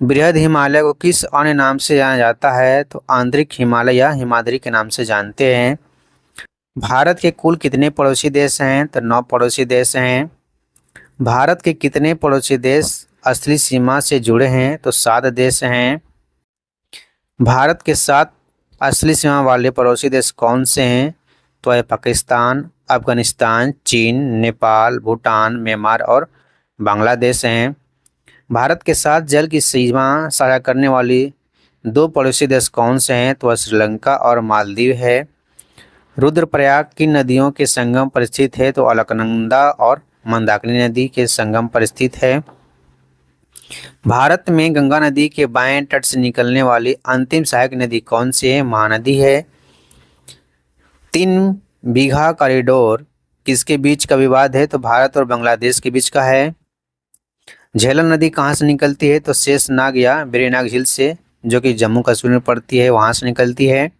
बृहद हिमालय को किस अन्य नाम से जाना जाता है? तो आंतरिक हिमालय या हिमाद्री के नाम से जानते हैं। भारत के कुल कितने पड़ोसी देश हैं? तो 9 पड़ोसी देश हैं। भारत के कितने पड़ोसी देश असली सीमा से जुड़े हैं? तो 7 देश हैं। भारत के 7 असली सीमा वाले पड़ोसी देश कौन से हैं? तो है पाकिस्तान, अफगानिस्तान, चीन, नेपाल, भूटान, म्यांमार और बांग्लादेश हैं। भारत के साथ जल की सीमा साझा करने वाली 2 पड़ोसी देश कौन से हैं? तो वह श्रीलंका और मालदीव है। रुद्रप्रयाग किन नदियों के संगम पर स्थित है? तो अलकनंदा और मंदाकिनी नदी के संगम पर स्थित है। भारत में गंगा नदी के बाएं तट से निकलने वाली अंतिम सहायक नदी कौन सी है? महानदी है। 3 बीघा कॉरिडोर किसके बीच का विवाद है? तो भारत और बांग्लादेश के बीच का है। झेलम नदी कहाँ से निकलती है? तो शेषनाग या वेरीनाग झील से जो कि जम्मू कश्मीर में पड़ती है वहाँ से निकलती है।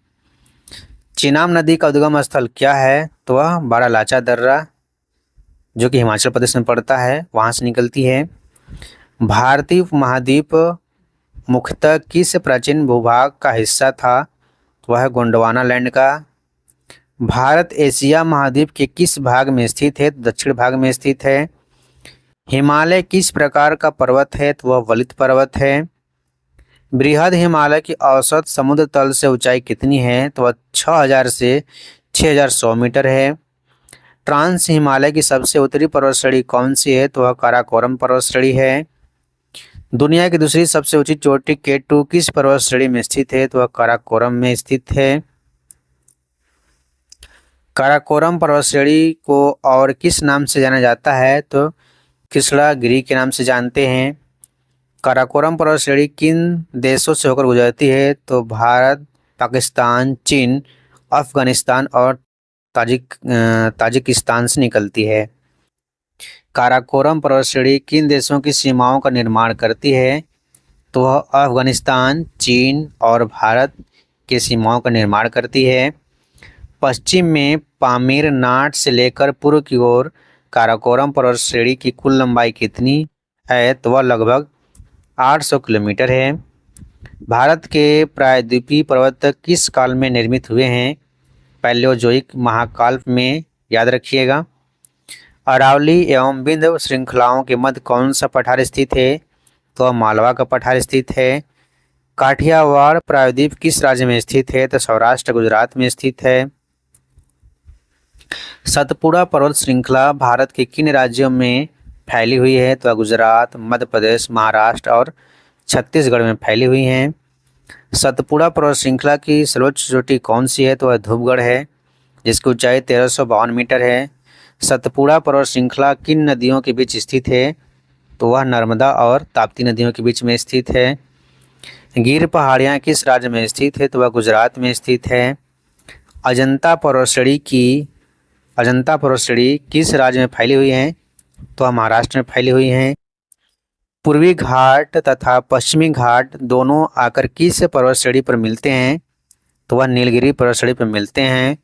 चिनाब नदी का उद्गम स्थल क्या है? तो वह बारालाचा दर्रा जो कि हिमाचल प्रदेश में पड़ता है वहाँ से निकलती है। भारतीय उपमहाद्वीप मुख्यतः किस प्राचीन भूभाग का हिस्सा था? तो वह गोंडवाना लैंड का। भारत एशिया महाद्वीप के किस भाग में स्थित है? तो दक्षिण भाग में स्थित है। हिमालय किस प्रकार का पर्वत है? तो वह वलित पर्वत है। बृहद हिमालय की औसत समुद्र तल से ऊंचाई कितनी है? तो वह 6000 से 6100 मीटर है। ट्रांस हिमालय की सबसे उत्तरी पर्वत श्रेणी कौन सी है? तो वह काराकोरम पर्वत श्रेणी है। दुनिया की दूसरी सबसे ऊंची चोटी K2 किस पर्वत श्रेणी में स्थित है? तो वह काराकोरम में स्थित है। काराकोरम पर्वत श्रेणी को और किस नाम से जाना जाता है? तो कृष्णागिरी के नाम से जानते हैं। काराकोरम पर्वत श्रेणी किन देशों से होकर गुजरती है? तो भारत, पाकिस्तान, चीन, अफगानिस्तान और ताजिकिस्तान से निकलती है। काराकोरम पर्वत श्रेणी किन देशों की सीमाओं का निर्माण करती है? तो वह अफगानिस्तान, चीन और भारत की सीमाओं का निर्माण करती है। पश्चिम में पामीर नाट से लेकर पूर्व की ओर काराकोरम पर्वत श्रेणी की कुल लंबाई कितनी है? तो वह लगभग 800 किलोमीटर है। भारत के प्रायद्वीपीय पर्वत किस काल में निर्मित हुए हैं? पैलियोजोइक महाकाल में, याद रखिएगा। अरावली एवं विंध्य श्रृंखलाओं के मध्य कौन सा पठार स्थित है? तो मालवा का पठार स्थित है। काठियावाड़ प्रायद्वीप किस राज्य में स्थित है? तो सौराष्ट्र गुजरात में स्थित है। सतपुड़ा पर्वत श्रृंखला भारत के किन राज्यों में फैली हुई है? तो गुजरात, मध्य प्रदेश, महाराष्ट्र और छत्तीसगढ़ में फैली हुई हैं। सतपुड़ा पर्वत श्रृंखला की सर्वोच्च चोटी कौन सी है? तो वह धूपगढ़ है जिसकी ऊंचाई 1352 मीटर है। सतपुड़ा पर्वत श्रृंखला किन नदियों के बीच स्थित है? तो वह नर्मदा और ताप्ती नदियों के बीच में स्थित है। गिर पहाड़ियाँ किस राज्य में स्थित है? तो वह गुजरात में स्थित है। अजंता पर्वत श्रेणी किस राज्य में फैली हुई है? तो वह महाराष्ट्र में फैली हुई हैं। पूर्वी घाट तथा पश्चिमी घाट दोनों आकर किस पर्वत श्रेणी पर मिलते हैं? तो वह नीलगिरी पर्वत श्रेणी पर मिलते हैं।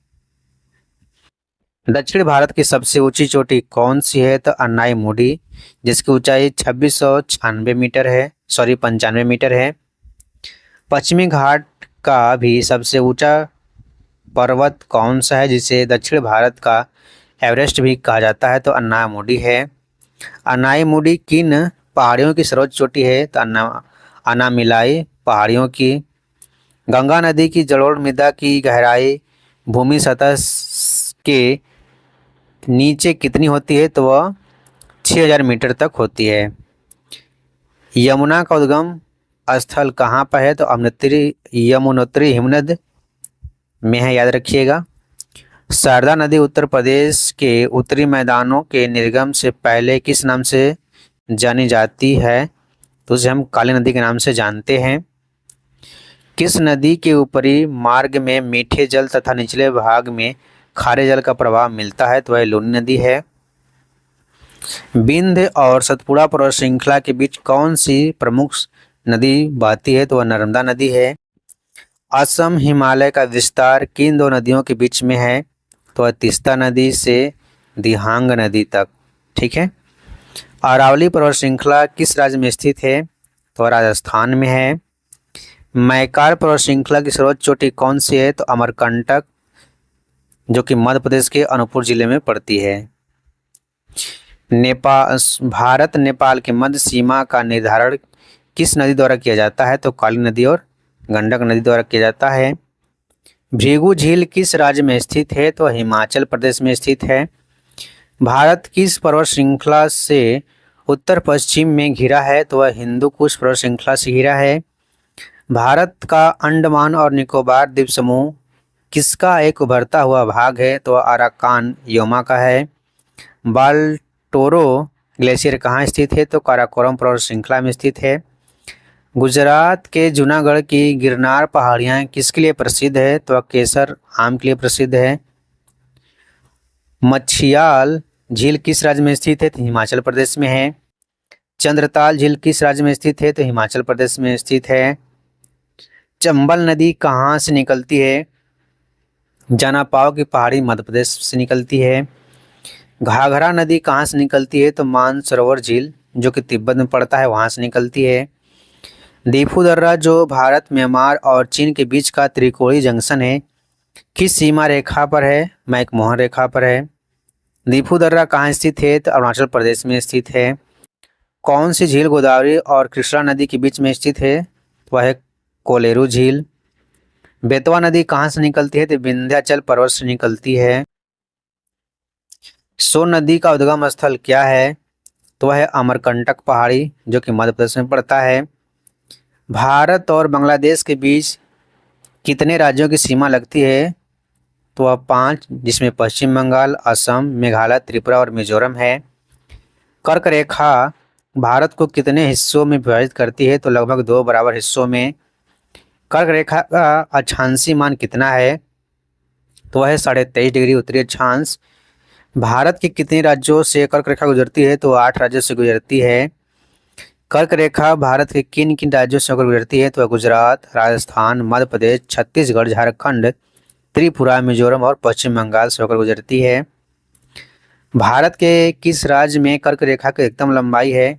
दक्षिण भारत की सबसे ऊंची चोटी कौन सी है? तो अन्नाईमुडी, जिसकी ऊंचाई 2696 मीटर है, सॉरी 95 मीटर है। पश्चिमी घाट का भी सबसे ऊंचा पर्वत कौन सा है, जिसे दक्षिण भारत का एवरेस्ट भी कहा जाता है? तो अन्नाईमुडी है। अन्नाईमुडी किन पहाड़ियों की सर्वोच्च चोटी है? तो अनामिलाई पहाड़ियों की। गंगा नदी की जलोढ़ मृदा की गहराई भूमि सतह के नीचे कितनी होती है? तो वह 6000 मीटर तक होती है। यमुना का उद्गम स्थल कहाँ पर है? तो यमुनोत्री हिमनद में है, याद रखिएगा। शारदा नदी उत्तर प्रदेश के उत्तरी मैदानों के निर्गम से पहले किस नाम से जानी जाती है? तो उसे हम काली नदी के नाम से जानते हैं। किस नदी के ऊपरी मार्ग में मीठे जल तथा निचले भाग में खारे जल का प्रवाह मिलता है? तो वह लूनी नदी है। विंध्य और सतपुड़ा पर्वत श्रृंखला के बीच कौन सी प्रमुख नदी बहती है? तो वह नर्मदा नदी है। असम हिमालय का विस्तार किन दो नदियों के बीच में है? तो वह तीस्ता नदी से दिहांग नदी तक। ठीक है। अरावली पर्वत श्रृंखला किस राज्य में स्थित है? तो राजस्थान में है। मैकार पर्वत श्रृंखला की सर्वोच्च चोटी कौन सी है? तो अमरकंटक, जो कि मध्य प्रदेश के अनूपपुर जिले में पड़ती है। भारत नेपाल के मध्य सीमा का निर्धारण किस नदी द्वारा किया जाता है? तो काली नदी और गंडक नदी द्वारा किया जाता है। भृगु झील किस राज्य में स्थित है? तो हिमाचल प्रदेश में स्थित है। भारत किस पर्वत श्रृंखला से उत्तर पश्चिम में घिरा है? तो वह हिंदू कुश पर्वत श्रृंखला से घिरा है। भारत का अंडमान और निकोबार द्वीप समूह किसका एक उभरता हुआ भाग है? तो अराकान योमा का है। बाल्टोरो ग्लेशियर कहाँ स्थित है? तो काराकोरम पर्वत श्रृंखला में स्थित है। गुजरात के जूनागढ़ की गिरनार पहाड़ियाँ किसके लिए प्रसिद्ध है? तो केसर आम के लिए प्रसिद्ध है। मच्छियाल झील किस राज्य में स्थित है? तो हिमाचल प्रदेश में है। चंद्रताल झील किस राज्य में स्थित है? तो हिमाचल प्रदेश में स्थित है। चंबल नदी कहाँ से निकलती है? जनापाव की पहाड़ी मध्य प्रदेश से निकलती है। घाघरा नदी कहाँ से निकलती है? तो मानसरोवर झील, जो कि तिब्बत में पड़ता है, वहाँ से निकलती है। दीफू दर्रा, जो भारत म्यांमार और चीन के बीच का त्रिकोणीय जंक्शन है, किस सीमा रेखा पर है? मैकमोहन रेखा पर है। दीफू दर्रा कहाँ स्थित है? तो अरुणाचल प्रदेश में स्थित है। कौन सी झील गोदावरी और कृष्णा नदी के बीच में स्थित है? वह है कोलेरू झील। बेतवा नदी कहाँ से निकलती है? तो विंध्याचल पर्वत से निकलती है। सोन नदी का उद्गम स्थल क्या है? तो वह है अमरकंटक पहाड़ी, जो कि मध्य प्रदेश में पड़ता है। भारत और बांग्लादेश के बीच कितने राज्यों की सीमा लगती है? तो वह 5, जिसमें पश्चिम बंगाल, असम, मेघालय, त्रिपुरा और मिजोरम है। कर्क रेखा भारत को कितने हिस्सों में विभाजित करती है? तो लगभग 2 बराबर हिस्सों में। कर्क रेखा का अक्षांशीय मान कितना है? तो वह है 23.5 डिग्री उत्तरी अक्षांश। भारत के कितने राज्यों से कर्क रेखा गुजरती है? तो 8 राज्यों से गुजरती है। कर्क रेखा भारत के किन किन राज्यों से होकर गुजरती है? तो गुजरात, राजस्थान, मध्य प्रदेश, छत्तीसगढ़, झारखंड, त्रिपुरा, मिजोरम और पश्चिम बंगाल से होकर गुजरती है। भारत के किस राज्य में कर्क रेखा की अधिकतम लंबाई है?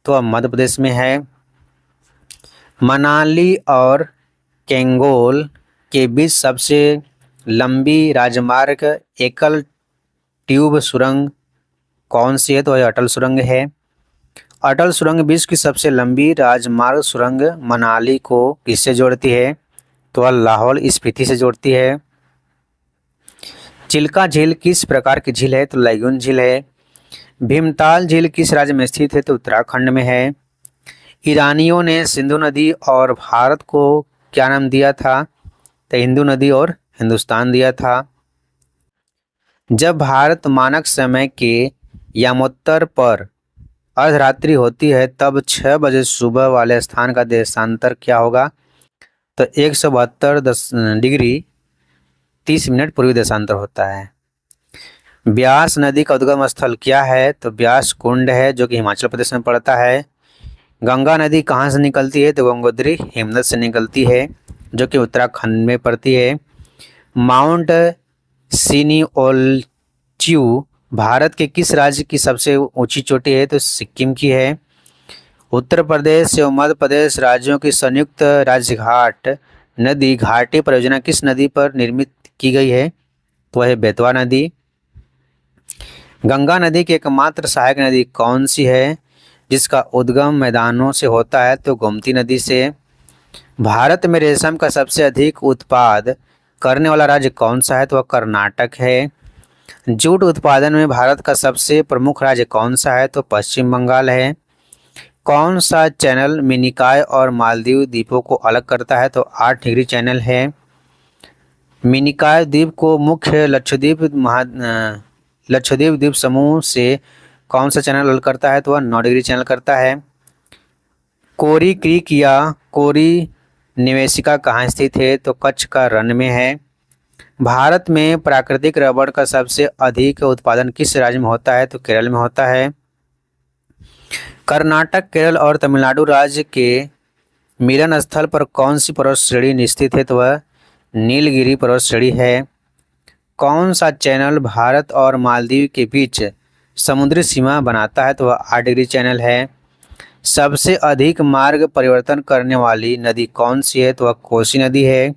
तो वह मध्य प्रदेश में है। मनाली और केंगोल के बीच सबसे लंबी राजमार्ग एकल ट्यूब सुरंग कौन सी है? तो यह अटल सुरंग है। अटल सुरंग विश्व की सबसे लंबी राजमार्ग सुरंग मनाली को किससे जोड़ती है? तो वह लाहौल स्पीति से जोड़ती है। चिल्का झील किस प्रकार की झील है? तो लैगून झील है। भीमताल झील किस राज्य में स्थित है? तो उत्तराखंड में है। ईरानियों ने सिंधु नदी और भारत को क्या नाम दिया था? तो हिंदू नदी और हिंदुस्तान दिया था। जब भारत मानक समय के यामोत्तर पर अर्धरात्रि होती है, तब 6 बजे सुबह वाले स्थान का देशांतर क्या होगा? तो 172 डिग्री 30 मिनट पूर्वी देशांतर होता है। ब्यास नदी का उद्गम स्थल क्या है? तो ब्यास कुंड है, जो कि हिमाचल प्रदेश में पड़ता है। गंगा नदी कहाँ से निकलती है? तो गंगोत्री हिमनद से निकलती है, जो कि उत्तराखंड में पड़ती है। माउंट सिनिओल्च्यू भारत के किस राज्य की सबसे ऊंची चोटी है? तो सिक्किम की है। उत्तर प्रदेश एवं मध्य प्रदेश राज्यों की संयुक्त राज्यघाट नदी घाटी परियोजना किस नदी पर निर्मित की गई है? तो वह है बेतवा नदी। गंगा नदी की एकमात्र सहायक नदी कौन सी है जिसका उद्गम मैदानों से होता है? तो गोमती नदी से। भारत में रेशम का सबसे अधिक उत्पाद करने वाला राज्य कौन सा है? तो वह कर्नाटक है। जूट उत्पादन में भारत का सबसे प्रमुख राज्य कौन सा है? तो पश्चिम बंगाल है। कौन सा चैनल मिनिकॉय और मालदीव द्वीपों को अलग करता है? तो 8 डिग्री चैनल है। मिनिकॉय द्वीप को मुख्य लक्षद्वीप द्वीप समूह से कौन सा चैनल अलग करता है? तो वह 9 डिग्री चैनल करता है। कोरी क्रीक या कोरी निवेशिका कहाँ स्थित है? तो कच्छ का रण में है। भारत में प्राकृतिक रबड़ का सबसे अधिक उत्पादन किस राज्य में होता है? तो केरल में होता है। कर्नाटक, केरल और तमिलनाडु राज्य के मिलन स्थल पर कौन सी पर्वत श्रेणी स्थित है? तो वह नीलगिरी पर्वत श्रेणी है। कौन सा चैनल भारत और मालदीव के बीच समुद्री सीमा बनाता है? तो वह 8 डिग्री चैनल है। सबसे अधिक मार्ग परिवर्तन करने वाली नदी कौन सी है? तो वह कोसी नदी है।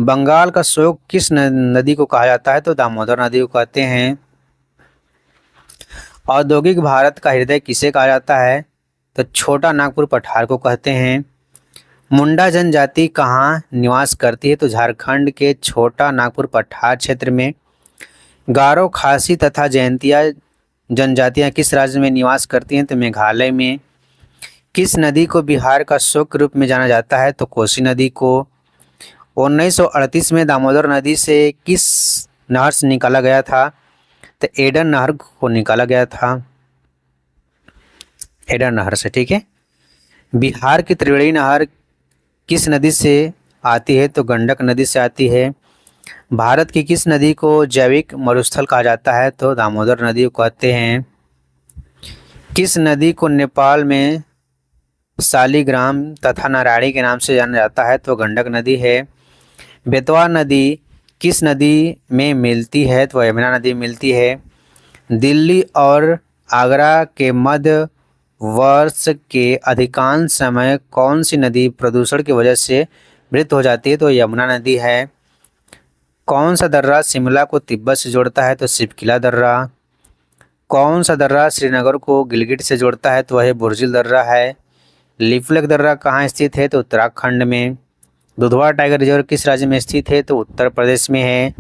बंगाल का शोक किस नदी को कहा जाता है? तो दामोदर नदी को कहते हैं। औद्योगिक भारत का हृदय किसे कहा जाता है? तो छोटा नागपुर पठार को कहते हैं। मुंडा जनजाति कहाँ निवास करती है? तो झारखंड के छोटा नागपुर पठार क्षेत्र में। गारो, खासी तथा जयंतिया जनजातियां किस राज्य में निवास करती हैं? तो मेघालय में। किस नदी को बिहार का शोक रूप में जाना जाता है? तो कोसी नदी को। 1938 में दामोदर नदी से किस नहर से निकाला गया था? तो एडन नहर को निकाला गया था, एडन नहर से। ठीक है। बिहार की त्रिवेणी नहर किस नदी से आती है? तो गंडक नदी से आती है। भारत की किस नदी को जैविक मरुस्थल कहा जाता है? तो दामोदर नदी को कहते हैं। किस नदी को नेपाल में शालिग्राम तथा नारायणी के नाम से जाना जाता है? तो गंडक नदी है। बेतवा नदी किस नदी में मिलती है? तो यमुना नदी में मिलती है। दिल्ली और आगरा के मध्य वर्ष के अधिकांश समय कौन सी नदी प्रदूषण की वजह से मृत हो जाती है? तो यमुना नदी है। कौन सा दर्रा शिमला को तिब्बत से जोड़ता है? तो शिवकिला दर्रा। कौन सा दर्रा श्रीनगर को गिलगित से जोड़ता है? तो वह बुर्जिल दर्रा है। लिपलक दर्रा कहाँ स्थित है? तो उत्तराखंड में। दुधवा टाइगर रिजर्व किस राज्य में स्थित है? तो उत्तर प्रदेश में है।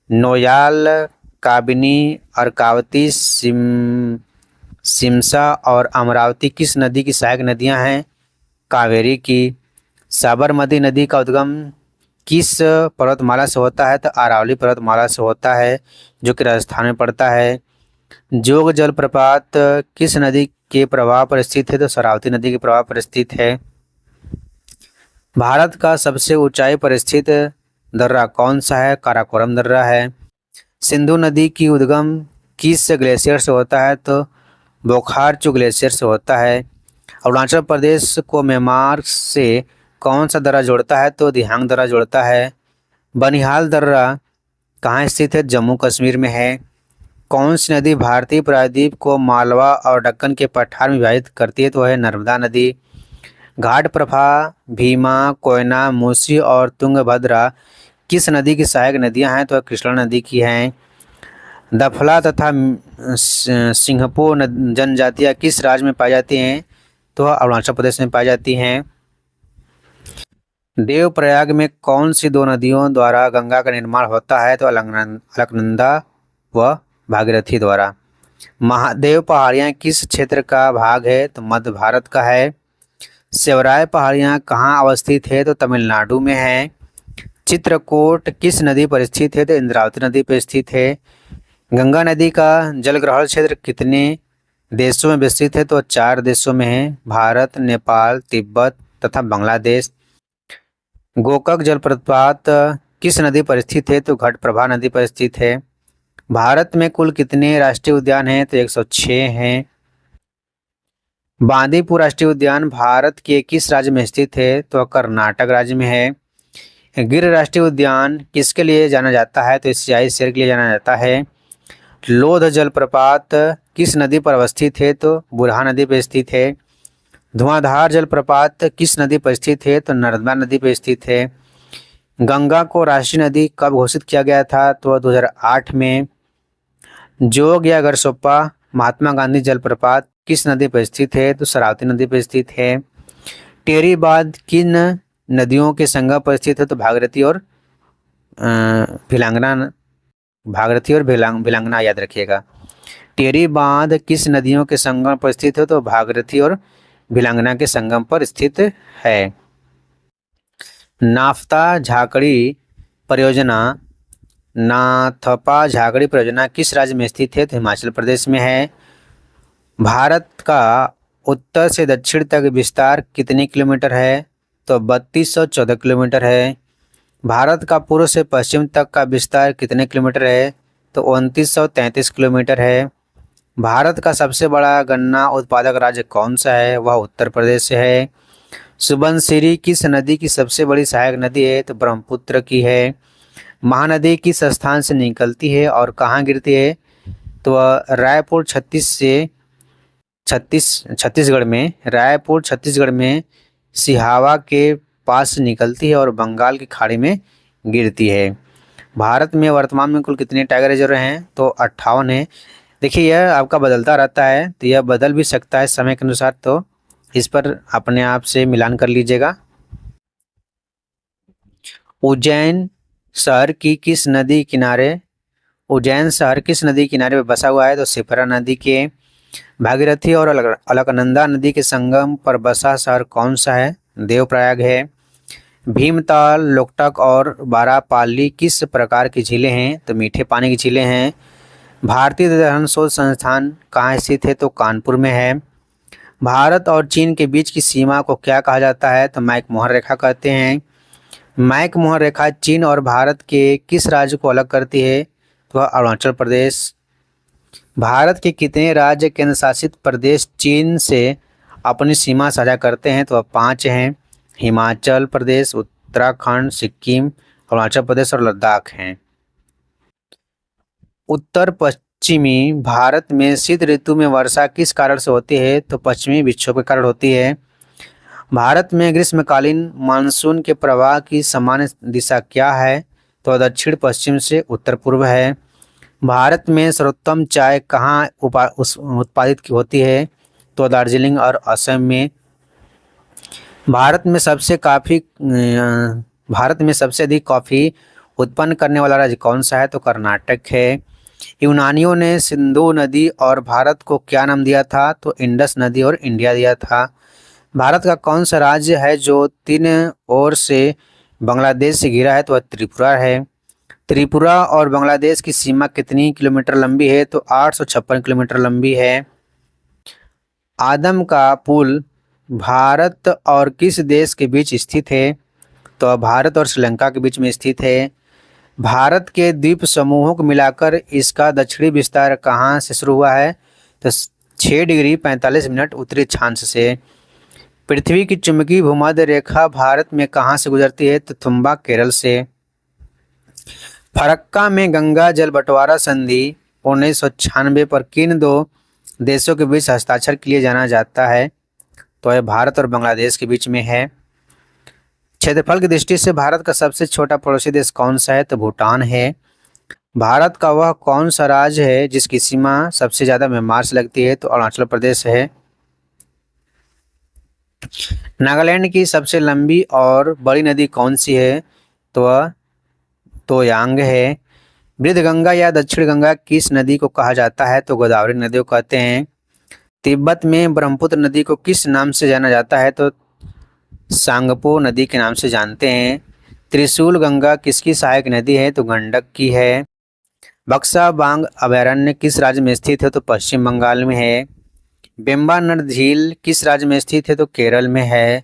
नोयाल, काबिनी, अर्कावती, सिमसा और अमरावती किस नदी की सहायक नदियां हैं? कावेरी की। साबरमती नदी का उद्गम किस पर्वतमाला से होता है? तो अरावली पर्वतमाला से होता है, जो कि राजस्थान में पड़ता है। जोग जलप्रपात किस नदी के प्रवाह पर स्थित है? तो शरावती नदी के प्रवाह पर स्थित है। भारत का सबसे ऊंचाई पर स्थित दर्रा कौन सा है? काराकोरम दर्रा है। सिंधु नदी की उद्गम किस ग्लेशियर से होता है? तो बोखारचू ग्लेशियर से होता है। अरुणाचल प्रदेश को म्यांमार से कौन सा दर्रा जोड़ता है? तो दिहांग दर्रा जोड़ता है। बनिहाल दर्रा कहाँ स्थित है? जम्मू कश्मीर में है। कौन सी नदी भारतीय प्रायद्वीप को मालवा और दक्कन के पठार में विभाजित करती है? तो है नर्मदा नदी। घाट प्रभा, भीमा, कोयना, मूसी और तुंगभद्रा किस नदी की सहायक नदियां हैं? तो कृष्णा नदी की हैं। दफला तथा सिंहपो जनजातियां किस राज्य में पाई जाती हैं? तो अरुणाचल प्रदेश में पाई जाती हैं। देवप्रयाग में कौन सी 2 नदियों द्वारा गंगा का निर्माण होता है? तो अलकनंदा व भागीरथी द्वारा। महादेव पहाड़ियाँ किस क्षेत्र का भाग है? तो मध्य भारत का है। सेवराय पहाड़ियाँ कहाँ अवस्थित है? तो तमिलनाडु में है। चित्रकूट किस नदी पर स्थित है? तो इंद्रावती नदी पर स्थित है। गंगा नदी का जलग्रहण क्षेत्र कितने देशों में विस्तृत है? तो 4 देशों में है, भारत, नेपाल, तिब्बत तथा बांग्लादेश। गोकक जलप्रपात किस नदी पर स्थित है? तो घटप्रभा नदी पर स्थित है। भारत में कुल कितने राष्ट्रीय उद्यान हैं? तो 106 हैं। बांदीपुर राष्ट्रीय उद्यान भारत के किस राज्य में स्थित है? तो कर्नाटक राज्य में है। गिर राष्ट्रीय उद्यान किसके लिए जाना जाता है? तो एशियाई शेर के लिए जाना जाता है। लोध जलप्रपात किस नदी पर अवस्थित है? तो बुरहा नदी पर स्थित है। धुआंधार जलप्रपात किस नदी पर स्थित है? तो नर्मदा नदी पर स्थित है। गंगा को राष्ट्रीय नदी कब घोषित किया गया था? तो 2008 में। जोग या गरसोप्पा महात्मा गांधी जलप्रपात किस नदी पर स्थित है? तो शरावती नदी पर स्थित है। टेरी बांध किन नदियों के संगम पर स्थित है? तो भागीरथी और भिलांगना। भागीरथी और भिलांगना याद रखिएगा। टेरी बांध किस नदियों के संगम पर स्थित है? तो भागीरथी और भिलांगना के संगम पर स्थित है। नाफ्ता झाकड़ी परियोजना नाथपा झाकड़ी परियोजना किस राज्य में स्थित है? तो हिमाचल प्रदेश में है। भारत का उत्तर से दक्षिण तक विस्तार कितने किलोमीटर है? तो 3214 किलोमीटर है। भारत का पूर्व से पश्चिम तक का विस्तार कितने किलोमीटर है? तो 2933 किलोमीटर है। भारत का सबसे बड़ा गन्ना उत्पादक राज्य कौन सा है? वह उत्तर प्रदेश से है। सुबनसिरी किस नदी की सबसे बड़ी सहायक नदी है? तो ब्रह्मपुत्र की है। महानदी किस स्थान से निकलती है और कहाँ गिरती है? तो रायपुर छत्तीसगढ़ में। रायपुर छत्तीसगढ़ में सिहावा के पास से निकलती है और बंगाल की खाड़ी में गिरती है। भारत में वर्तमान में कुल कितने टाइगर रिजर्व हैं? तो 58 है। देखिए यह आपका बदलता रहता है, तो यह बदल भी सकता है समय के अनुसार, तो इस पर अपने आप से मिलान कर लीजिएगा। उज्जैन शहर किस नदी किनारे बसा हुआ है? तो शिप्रा नदी के। भागीरथी और अलकनंदा नदी के संगम पर बसा शहर कौन सा है? देवप्रयाग है। भीमताल, लोकटक और बारापाली किस प्रकार की झीलें हैं? तो मीठे पानी की झीलें हैं। भारतीय दलहन शोध संस्थान कहाँ स्थित है? तो कानपुर में है। भारत और चीन के बीच की सीमा को क्या कहा जाता है? तो मैकमोहन रेखा कहते हैं। मैकमोहन रेखा चीन और भारत के किस राज्य को अलग करती है? तो अरुणाचल प्रदेश। भारत के कितने राज्य केंद्र शासित प्रदेश चीन से अपनी सीमा साझा करते हैं? तो 5 हैं। हिमाचल प्रदेश, उत्तराखंड, सिक्किम, अरुणाचल प्रदेश और लद्दाख हैं। उत्तर पश्चिमी भारत में शीत ऋतु में वर्षा किस कारण से होती है? तो पश्चिमी विक्षोभ के कारण होती है। भारत में ग्रीष्मकालीन मानसून के प्रवाह की सामान्य दिशा क्या है? तो दक्षिण पश्चिम से उत्तर पूर्व है। भारत में सर्वोत्तम चाय कहाँ उत्पादित होती है? तो दार्जिलिंग और असम में। भारत में सबसे अधिक कॉफ़ी उत्पन्न करने वाला राज्य कौन सा है? तो कर्नाटक है। यूनानियों ने सिंधु नदी और भारत को क्या नाम दिया था? तो इंडस नदी और इंडिया दिया था। भारत का कौन सा राज्य है जो 3 ओर से बांग्लादेश से घिरा है? तो त्रिपुरा है। त्रिपुरा और बांग्लादेश की सीमा कितनी किलोमीटर लंबी है? तो 856 किलोमीटर लंबी है। आदम का पुल भारत और किस देश के बीच स्थित है? तो भारत और श्रीलंका के बीच में स्थित है। भारत के द्वीप समूहों को मिलाकर इसका दक्षिणी विस्तार कहाँ से शुरू हुआ है? तो 6 डिग्री 45 मिनट उत्तरी अक्षांश से। पृथ्वी की चुंबकीय भूमध्य रेखा भारत में कहाँ से गुजरती है? तो तुम्बा केरल से। फरक्का में गंगा जल बंटवारा संधि 1996 पर किन 2 देशों के बीच हस्ताक्षर के लिए जाना जाता है? तो यह भारत और बांग्लादेश के बीच में है। क्षेत्रफल की दृष्टि से भारत का सबसे छोटा पड़ोसी देश कौन सा है? तो भूटान है। भारत का वह कौन सा राज्य है जिसकी सीमा सबसे ज्यादा म्यांमार से लगती है? तो अरुणाचल प्रदेश है। नागालैंड की सबसे लंबी और बड़ी नदी कौन सी है? तो वह तोयांग है। वृद्धगंगा या दक्षिण गंगा किस नदी को कहा जाता है? तो गोदावरी नदी को कहते हैं। तिब्बत में ब्रह्मपुत्र नदी को किस नाम से जाना जाता है? तो सांगपो नदी के नाम से जानते हैं। त्रिशूल गंगा किसकी सहायक नदी है? तो गंडक की है। बक्सा बांग अभयारण्य किस राज्य में स्थित है? तो पश्चिम बंगाल में है। बेम्बानद झील किस राज्य में स्थित है? तो केरल में है।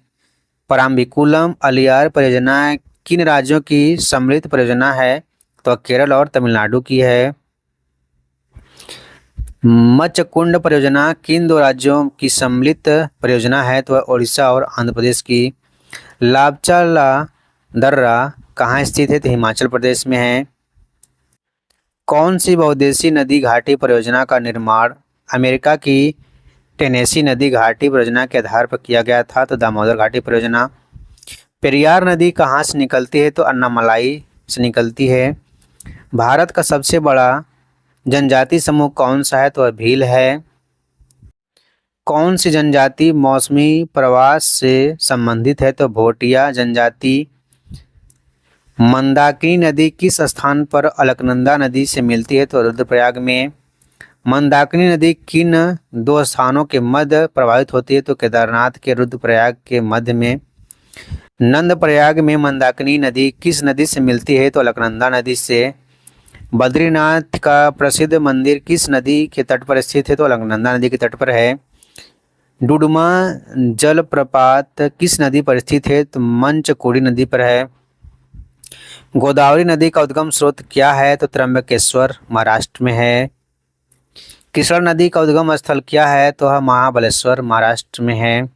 पराम्बिकुलम अलियार परियोजना किन राज्यों की सम्मिलित परियोजना है? तो केरल और तमिलनाडु की है। मच्छकुंड परियोजना किन दो राज्यों की सम्मिलित परियोजना है? तो उड़ीसा और आंध्र प्रदेश की। लापचाला दर्रा कहाँ स्थित है? तो हिमाचल प्रदेश में है। कौन सी बहुउद्देशीय नदी घाटी परियोजना का निर्माण अमेरिका की टेनेसी नदी घाटी परियोजना के आधार पर किया गया था? तो दामोदर घाटी परियोजना। पेरियार नदी कहाँ से निकलती है? तो अन्नामलाई से निकलती है। भारत का सबसे बड़ा जनजाति समूह कौन सा है? तो वह भील है। कौन सी जनजाति मौसमी प्रवास से संबंधित है? तो भोटिया जनजाति। मंदाकिनी नदी किस स्थान पर अलकनंदा नदी से मिलती है? तो रुद्रप्रयाग में। मंदाकिनी नदी किन दो स्थानों के मध्य प्रवाहित होती है? तो केदारनाथ के रुद्रप्रयाग के मध्य में। नंदप्रयाग में मंदाकिनी नदी किस नदी से मिलती है? तो अलकनंदा नदी से। बद्रीनाथ का प्रसिद्ध मंदिर किस नदी के तट पर स्थित है? तो अलकनंदा नदी के तट पर है। डुडुमा जलप्रपात किस नदी पर स्थित है? तो मंचकोड़ी नदी पर है। गोदावरी नदी का उद्गम स्रोत क्या है? तो त्र्यंबकेश्वर महाराष्ट्र में है। कृष्णा नदी का उद्गम स्थल क्या है? तो वह महाबलेश्वर महाराष्ट्र में है।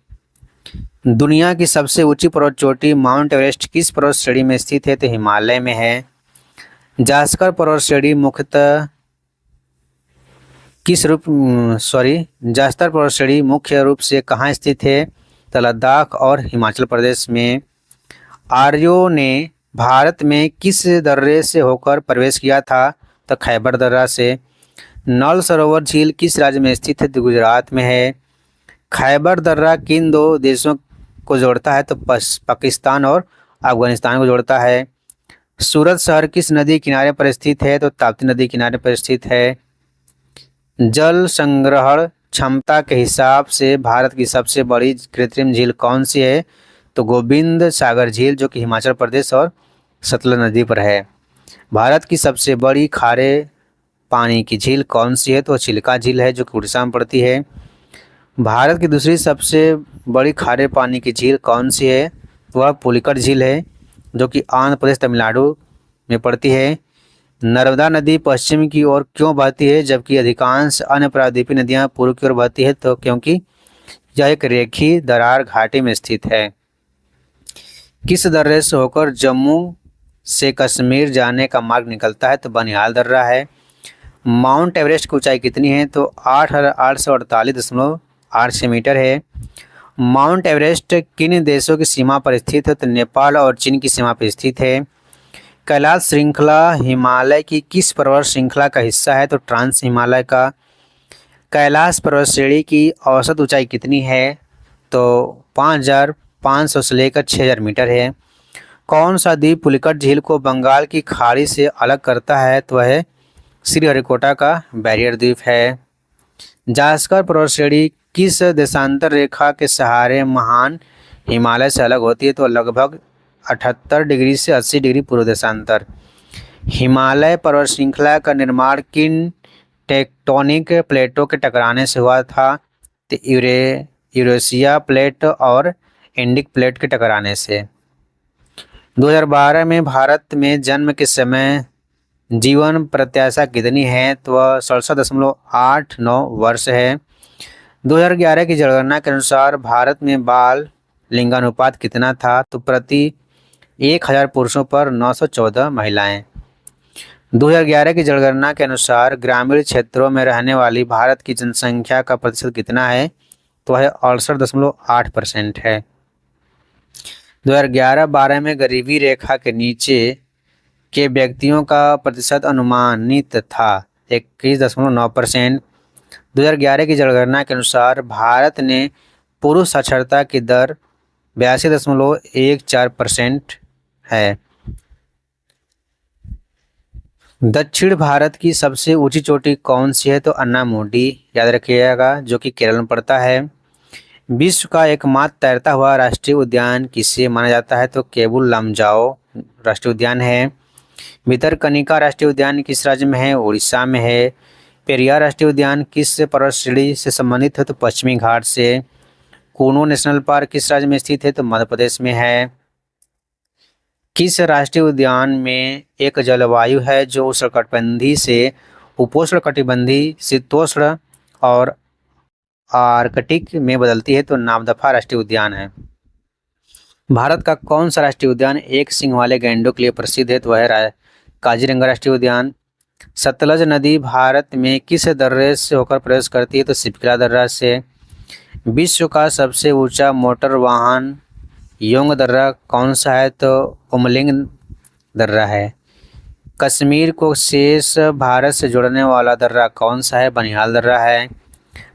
दुनिया की सबसे ऊंची पर्वत चोटी माउंट एवरेस्ट किस पर्वत श्रेणी में स्थित है? तो हिमालय में है। जास्कर पर्वत श्रेणी मुख्यतः जास्कर पर्वत श्रेणी मुख्य रूप से कहाँ स्थित है? तो लद्दाख और हिमाचल प्रदेश में। आर्यों ने भारत में किस दर्रे से होकर प्रवेश किया था? तो खैबर दर्रा से। नल सरोवर झील किस राज्य में स्थित है? तो गुजरात में है। खैबर दर्रा किन दो देशों को जोड़ता है? तो पाकिस्तान और अफगानिस्तान को जोड़ता है। सूरत शहर किस नदी किनारे पर स्थित है? तो ताप्ती नदी किनारे पर स्थित है। जल संग्रहण क्षमता के हिसाब से भारत की सबसे बड़ी कृत्रिम झील कौन सी है? तो गोविंद सागर झील जो कि हिमाचल प्रदेश और सतलज नदी पर है। भारत की सबसे बड़ी खारे पानी की झील कौन सी है? तो चिल्का झील है जो कि उड़ीसा में पड़ती है। भारत की दूसरी सबसे बड़ी खारे पानी की झील कौन सी है? वह पुलिकट झील है जो कि आंध्र प्रदेश तमिलनाडु में पड़ती है। नर्मदा नदी पश्चिम की ओर क्यों बहती है जबकि अधिकांश अन्य प्रायद्वीपीय नदियां पूर्व की ओर बहती है? तो क्योंकि यह एक रेखीय दरार घाटी में स्थित है। किस दर्रे से होकर जम्मू से कश्मीर जाने का मार्ग निकलता है? तो बनिहाल दर्रा है। माउंट एवरेस्ट की ऊंचाई कितनी है? तो 8,848.86 मीटर है। माउंट एवरेस्ट किन देशों की सीमा पर स्थित है? तो नेपाल और चीन की सीमा पर स्थित है। कैलाश श्रृंखला हिमालय की किस पर्वत श्रृंखला का हिस्सा है? तो ट्रांस हिमालय का। कैलाश पर्वत श्रेणी की औसत ऊंचाई कितनी है? तो 5,500 से लेकर 6,000 मीटर है। कौन सा द्वीप पुलिकट झील को बंगाल की खाड़ी से अलग करता है? तो वह श्रीहरिकोटा का बैरियर द्वीप है। जास्कर पर्वत श्रेणी किस देशांतर रेखा के सहारे महान हिमालय से अलग होती है? तो लगभग 78 डिग्री से 80 डिग्री पूर्व देशांतर। हिमालय पर्वत श्रृंखला का निर्माण किन टेक्टोनिक प्लेटों के टकराने से हुआ था? तो यूरेशिया प्लेट और इंडिक प्लेट के टकराने से। 2012 में भारत में जन्म के समय जीवन प्रत्याशा कितनी है? तो वह 67.89 वर्ष है। 2011 की जनगणना के अनुसार भारत में बाल लिंगानुपात कितना था? तो प्रति 1,000 पुरुषों पर 914 महिलाएं। 2011 की जनगणना के अनुसार ग्रामीण क्षेत्रों में रहने वाली भारत की जनसंख्या का प्रतिशत कितना है? तो वह 68.8% है। 2011-12 में गरीबी रेखा के नीचे के व्यक्तियों का प्रतिशत अनुमानित था 21.9%। 2011 की जनगणना के अनुसार भारत ने पुरुष साक्षरता की दर 82.14% है। दक्षिण भारत की सबसे ऊंची चोटी कौन सी है? तो अन्नामुडी याद रखिएगा जो कि केरल में पड़ता है। विश्व का एकमात्र तैरता हुआ राष्ट्रीय उद्यान किसे माना जाता है? तो केबुल लमजाओ राष्ट्रीय उद्यान है। भितरकनिका राष्ट्रीय उद्यान किस राज्य में है? उड़ीसा में है। पेरियार राष्ट्रीय उद्यान किस पर्वत श्रेणी से संबंधित है? तो पश्चिमी घाट से। कूनो नेशनल पार्क किस राज्य में स्थित है? तो मध्य प्रदेश में है। किस राष्ट्रीय उद्यान में एक जलवायु है जो उष्णकटिबंधीय से उपोष्ण कटिबंधीय, शीतोष्ण और आर्कटिक में बदलती है तो नामदफा राष्ट्रीय उद्यान है। भारत का कौन सा राष्ट्रीय उद्यान एक सींग वाले गैंडों के लिए प्रसिद्ध है तो वह है काजीरंगा राष्ट्रीय उद्यान। सतलज नदी भारत में किस दर्रे से होकर प्रवेश करती है तो सिपकिला दर्रा से। विश्व का सबसे ऊंचा मोटर वाहन योंग दर्रा कौन सा है तो उमलिंग दर्रा है। कश्मीर को शेष भारत से जोड़ने वाला दर्रा कौन सा है बनिहाल दर्रा है।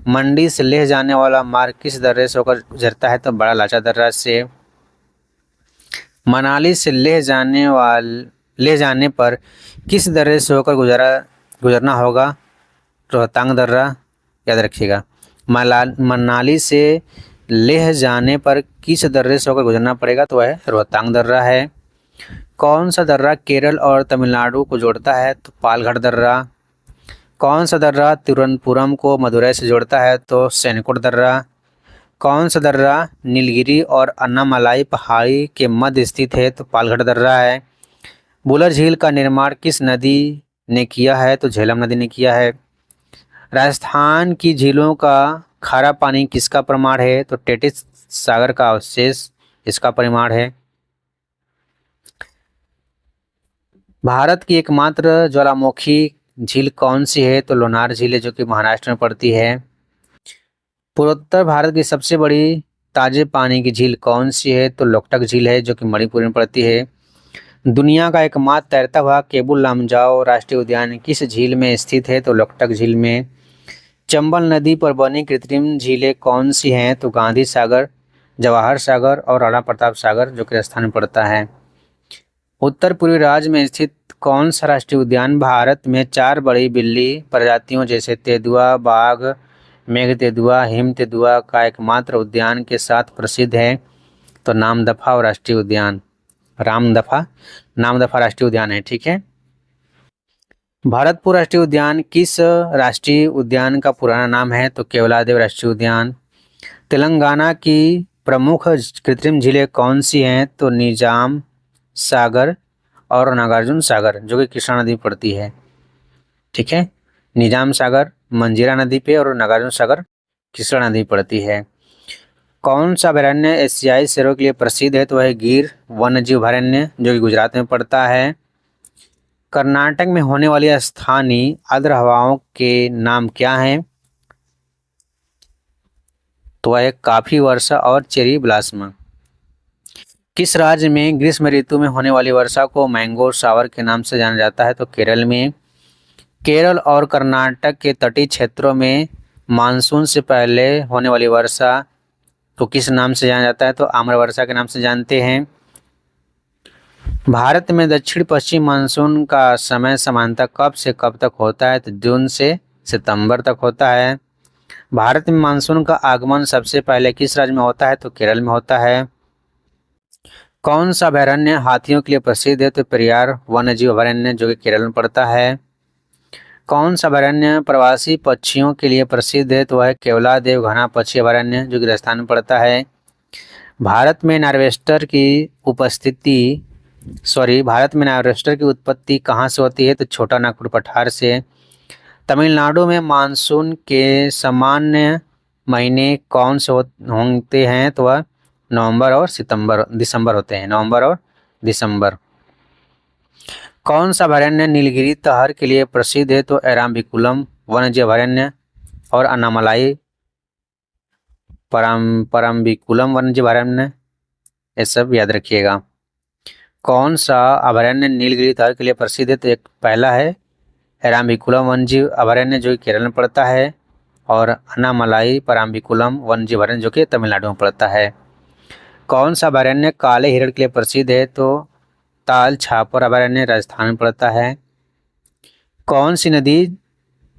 मंडी से लेह जाने वाला मार्ग किस दर्रे से होकर गुजरता है तो बड़ा लाचा दर्रा से। मनाली से लेह जाने पर किस दर्रे से होकर गुजरना होगा रोहतांग दर्रा, याद रखिएगा। मनाली से लेह जाने पर किस दर्रे से होकर गुजरना पड़ेगा तो वह रोहतांग दर्रा है। कौन सा दर्रा केरल और तमिलनाडु को जोड़ता है तो पालघाट दर्रा। कौन सा दर्रा तिरुवनंतपुरम को मदुरई से जोड़ता है तो सैनकुट दर्रा। कौन सा दर्रा नीलगिरी और अन्नामलाई पहाड़ी के मध्य स्थित है तो पालघाट दर्रा है। बुलर झील का निर्माण किस नदी ने किया है तो झेलम नदी ने किया है। राजस्थान की झीलों का खारा पानी किसका प्रमाण है तो टेटिस सागर का अवशेष इसका परिमाण है। भारत की एकमात्र ज्वालामुखी झील कौन सी है तो लोनार झील है जो कि महाराष्ट्र में पड़ती है। पूर्वोत्तर भारत की सबसे बड़ी ताजे पानी की झील कौन सी है तो लोकटक झील है जो कि मणिपुर में पड़ती है। दुनिया का एकमात्र तैरता हुआ केबुल लामजाओ राष्ट्रीय उद्यान किस झील में स्थित है तो लोकटक झील में। चंबल नदी पर बनी कृत्रिम झीलें कौन सी हैं तो गांधी सागर, जवाहर सागर और राणा प्रताप सागर जो कि राजस्थान में पड़ता है। उत्तर पूर्वी राज्य में स्थित कौन सा राष्ट्रीय उद्यान भारत में 4 बड़ी बिल्ली प्रजातियों जैसे तेंदुआ, बाघ, मेघ तेंदुआ, हिम तेंदुआ का एकमात्र उद्यान के साथ प्रसिद्ध है तो नामदफा राष्ट्रीय उद्यान, नामदफा राष्ट्रीय उद्यान है। ठीक है। भरतपुर राष्ट्रीय उद्यान किस राष्ट्रीय उद्यान का पुराना नाम है तो केवलादेव राष्ट्रीय उद्यान। तेलंगाना की प्रमुख कृत्रिम झीलें कौन सी हैं तो निजाम सागर और नागार्जुन सागर जो कि कृष्णा नदी पड़ती है। ठीक है। निजाम सागर मंजीरा नदी पे और नागार्जुन सागर कृष्णा नदी पड़ती है। कौन सा अभयारण्य एशियाई शेरों के लिए प्रसिद्ध है तो वह गिर वन्यजीव अभयारण्य जो कि गुजरात में पड़ता है। कर्नाटक में होने वाली स्थानीय आर्द्र हवाओं के नाम क्या हैं तो वह काफी वर्षा और चेरी ब्लॉसम। किस राज्य में ग्रीष्म ऋतु में होने वाली वर्षा को मैंगो शावर के नाम से जाना जाता है तो केरल में। केरल और कर्नाटक के तटीय क्षेत्रों में मानसून से पहले होने वाली वर्षा तो किस नाम से जाना जाता है तो आम्र वर्षा के नाम से जानते हैं। भारत में दक्षिण पश्चिम मानसून का समय सामान्यतः कब से कब तक होता है तो जून से सितंबर तक होता है। भारत में मानसून का आगमन सबसे पहले किस राज्य में होता है तो केरल में होता है। कौन सा अभयारण्य हाथियों के लिए प्रसिद्ध है तो पेरियार वन्यजीव अभयारण्य जो कि केरल में पड़ता है। कौन सा अभयारण्य प्रवासी पक्षियों के लिए प्रसिद्ध है तो वह केवलादेव घना पक्षी अभयारण्य जो कि राजस्थान में पड़ता है। भारत में नार्वेस्टर की उत्पत्ति कहाँ से होती है तो छोटा नागपुर पठार से। तमिलनाडु में मानसून के सामान्य महीने कौन से होते हैं तो वह नवंबर और दिसंबर होते हैं, नवंबर और दिसंबर। कौन सा अभयारण्य नीलगिरी तहर के लिए प्रसिद्ध है तो एराम्बिकुलम वन्यजीव अभयारण्य और अन्नामलाई परम्बिकुलम वन्यजीव अभयारण्य, ये सब याद रखिएगा। कौन सा अभयारण्य नीलगिरी तहर के लिए प्रसिद्ध है तो एक पहला है एराम्बिकुलम वन्यजीव अभयारण्य जो कि केरल में पड़ता है और अन्नामलाई परम्बिकुलम वन्यजीव अभयारण्य जो कि तमिलनाडु में पड़ता है। कौन सा अभयारण्य काले हिरण के लिए प्रसिद्ध है तो ताल छापर अभयारण्य राजस्थान में पड़ता है। कौन सी नदी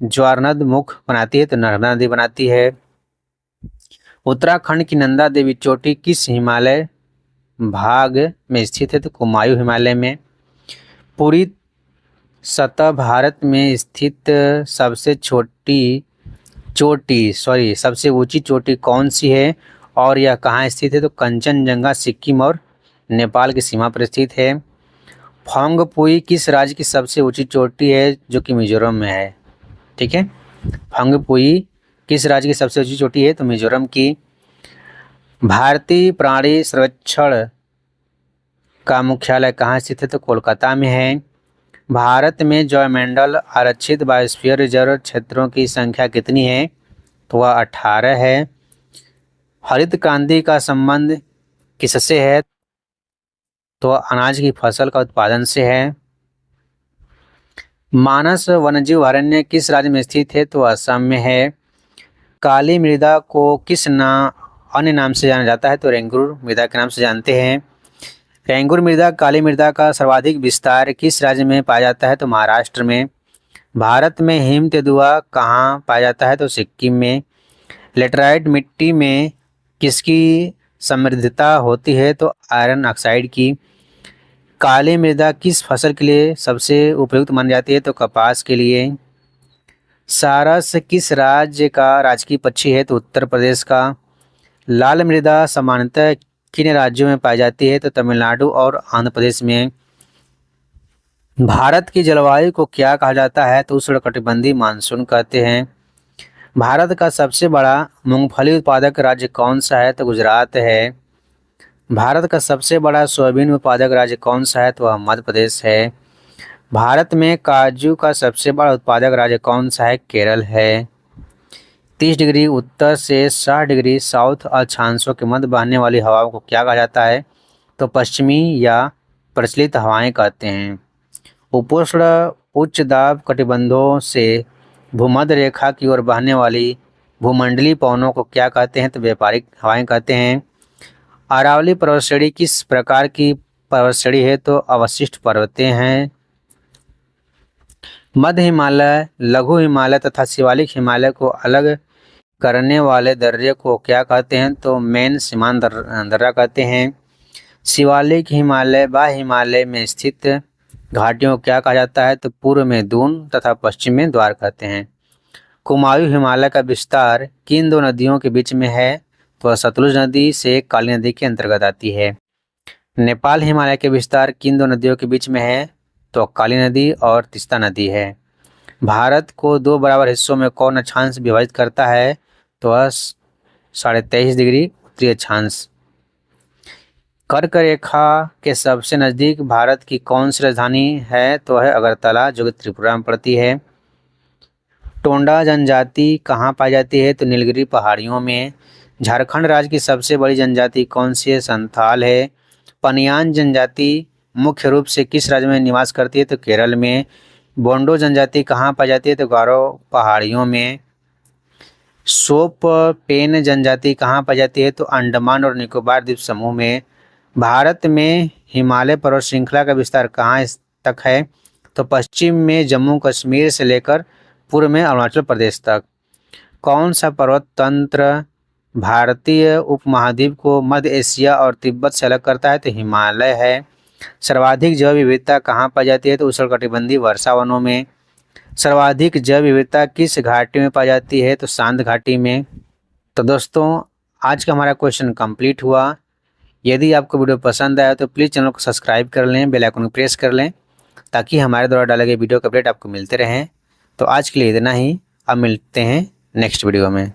ज्वारनद मुख बनाती है तो नर्मदा नदी बनाती है। उत्तराखंड की नंदा देवी चोटी किस हिमालय भाग में स्थित है तो कुमायूं हिमालय में। पूरी सतह भारत में स्थित सबसे ऊंची चोटी कौन सी है और यह कहाँ स्थित है तो कंचनजंगा सिक्किम और नेपाल की सीमा पर स्थित है। फोंगपुई किस राज्य की सबसे ऊंची चोटी है जो कि मिजोरम में है। ठीक है। फंगपुई किस राज्य की सबसे ऊंची चोटी है? तो मिजोरम की। भारतीय प्राणी सर्वेक्षण का मुख्यालय कहाँ स्थित है? तो कोलकाता में है। भारत में जैवमंडल आरक्षित बायोस्फीयर रिजर्व क्षेत्रों की संख्या कितनी है? तो वह 18 है। हरित क्रांति का संबंध किससे है? तो अनाज की फसल का उत्पादन से है। मानस वन्यजीव अभयारण्य किस राज्य में स्थित है? तो असम में है। काली मृदा को किस अन्य नाम से जाना जाता है? तो रेंगुर मृदा के नाम से जानते हैं। रेंगुर मृदा काली मृदा का सर्वाधिक विस्तार किस राज्य में पाया जाता है? तो महाराष्ट्र में। भारत में हिम तेंदुआ कहाँ पाया जाता है? तो सिक्किम में। लेटराइट मिट्टी में किसकी समृद्धता होती है? तो आयरन ऑक्साइड की। काली मृदा किस फसल के लिए सबसे उपयुक्त मानी जाती है? तो कपास के लिए। सारस किस राज्य का राजकीय पक्षी है? तो उत्तर प्रदेश का। लाल मृदा सामान्यतः किन राज्यों में पाई जाती है? तो तमिलनाडु और आंध्र प्रदेश में। भारत की जलवायु को क्या कहा जाता है? तो उष्णकटिबंधीय मानसून कहते हैं। भारत का सबसे बड़ा मूंगफली उत्पादक राज्य कौन सा है? तो गुजरात है। भारत का सबसे बड़ा सोयाबीन उत्पादक राज्य कौन सा है? तो वह मध्य प्रदेश है। भारत में काजू का सबसे बड़ा उत्पादक राज्य कौन सा है? केरल है। 30 डिग्री उत्तर से 60 डिग्री साउथ अक्षांशों के मध्य बहने वाली हवाओं को क्या कहा जाता है? तो पश्चिमी या प्रचलित हवाएं कहते हैं। उपोष्ण उच्च दाब कटिबंधों से भूमध्य रेखा की ओर बहने वाली भूमंडलीय पवनों को क्या कहते हैं? तो व्यापारिक हवाएं कहते हैं। अरावली पर्वत श्रेणी किस प्रकार की पर्वत श्रेणी है? तो अवशिष्ट पर्वतें हैं। मध्य हिमालय, लघु हिमालय तथा शिवालिक हिमालय को अलग करने वाले दर्रे को क्या कहते हैं? तो मेन सीमांत दर्रा कहते हैं। शिवालिक हिमालय व हिमालय में स्थित घाटियों को क्या कहा जाता है? तो पूर्व में दून तथा पश्चिम में द्वार कहते हैं। कुमायूं हिमालय का विस्तार किन दो नदियों के बीच में है? तो सतलुज नदी से काली नदी के अंतर्गत आती है। नेपाल हिमालय के विस्तार किन दो नदियों के बीच में है? तो काली नदी और तीस्ता नदी है। भारत को दो बराबर हिस्सों में कौन अक्षांश विभाजित करता है? तो 23.5 डिग्री उत्तरी अक्षांश। कर्क रेखा के सबसे नज़दीक भारत की कौन सी राजधानी है? तो है अगरतला, जो कि त्रिपुरा में पड़ती है। टोंडा जनजाति कहाँ पाई जाती है? तो नीलगिरी पहाड़ियों में। झारखंड राज्य की सबसे बड़ी जनजाति कौन सी है? संथाल है। पनियान जनजाति मुख्य रूप से किस राज्य में निवास करती है? तो केरल में। बोंडो जनजाति कहाँ पाई जाती है? तो गारो पहाड़ियों में। सोप पेन जनजाति कहाँ पाई जाती है? तो अंडमान और निकोबार द्वीप समूह में। भारत में हिमालय पर्वत श्रृंखला का विस्तार कहाँ तक है? तो पश्चिम में जम्मू कश्मीर से लेकर पूर्व में अरुणाचल प्रदेश तक। कौन सा पर्वत तंत्र भारतीय उपमहाद्वीप को मध्य एशिया और तिब्बत से अलग करता है? तो हिमालय है। सर्वाधिक जैव विविधता कहाँ पाई जाती है? तो उष्णकटिबंधीय वर्षा वनों में। सर्वाधिक जैव विविधता किस घाटी में पाई जाती है? तो शांत घाटी में। तो दोस्तों, आज का हमारा क्वेश्चन कंप्लीट हुआ। यदि आपको वीडियो पसंद आया तो प्लीज़ चैनल को सब्सक्राइब कर लें, बेल आइकन को प्रेस कर लें, ताकि हमारे द्वारा डाले गए वीडियो के अपडेट आपको मिलते रहें। तो आज के लिए इतना ही। अब मिलते हैं नेक्स्ट वीडियो में।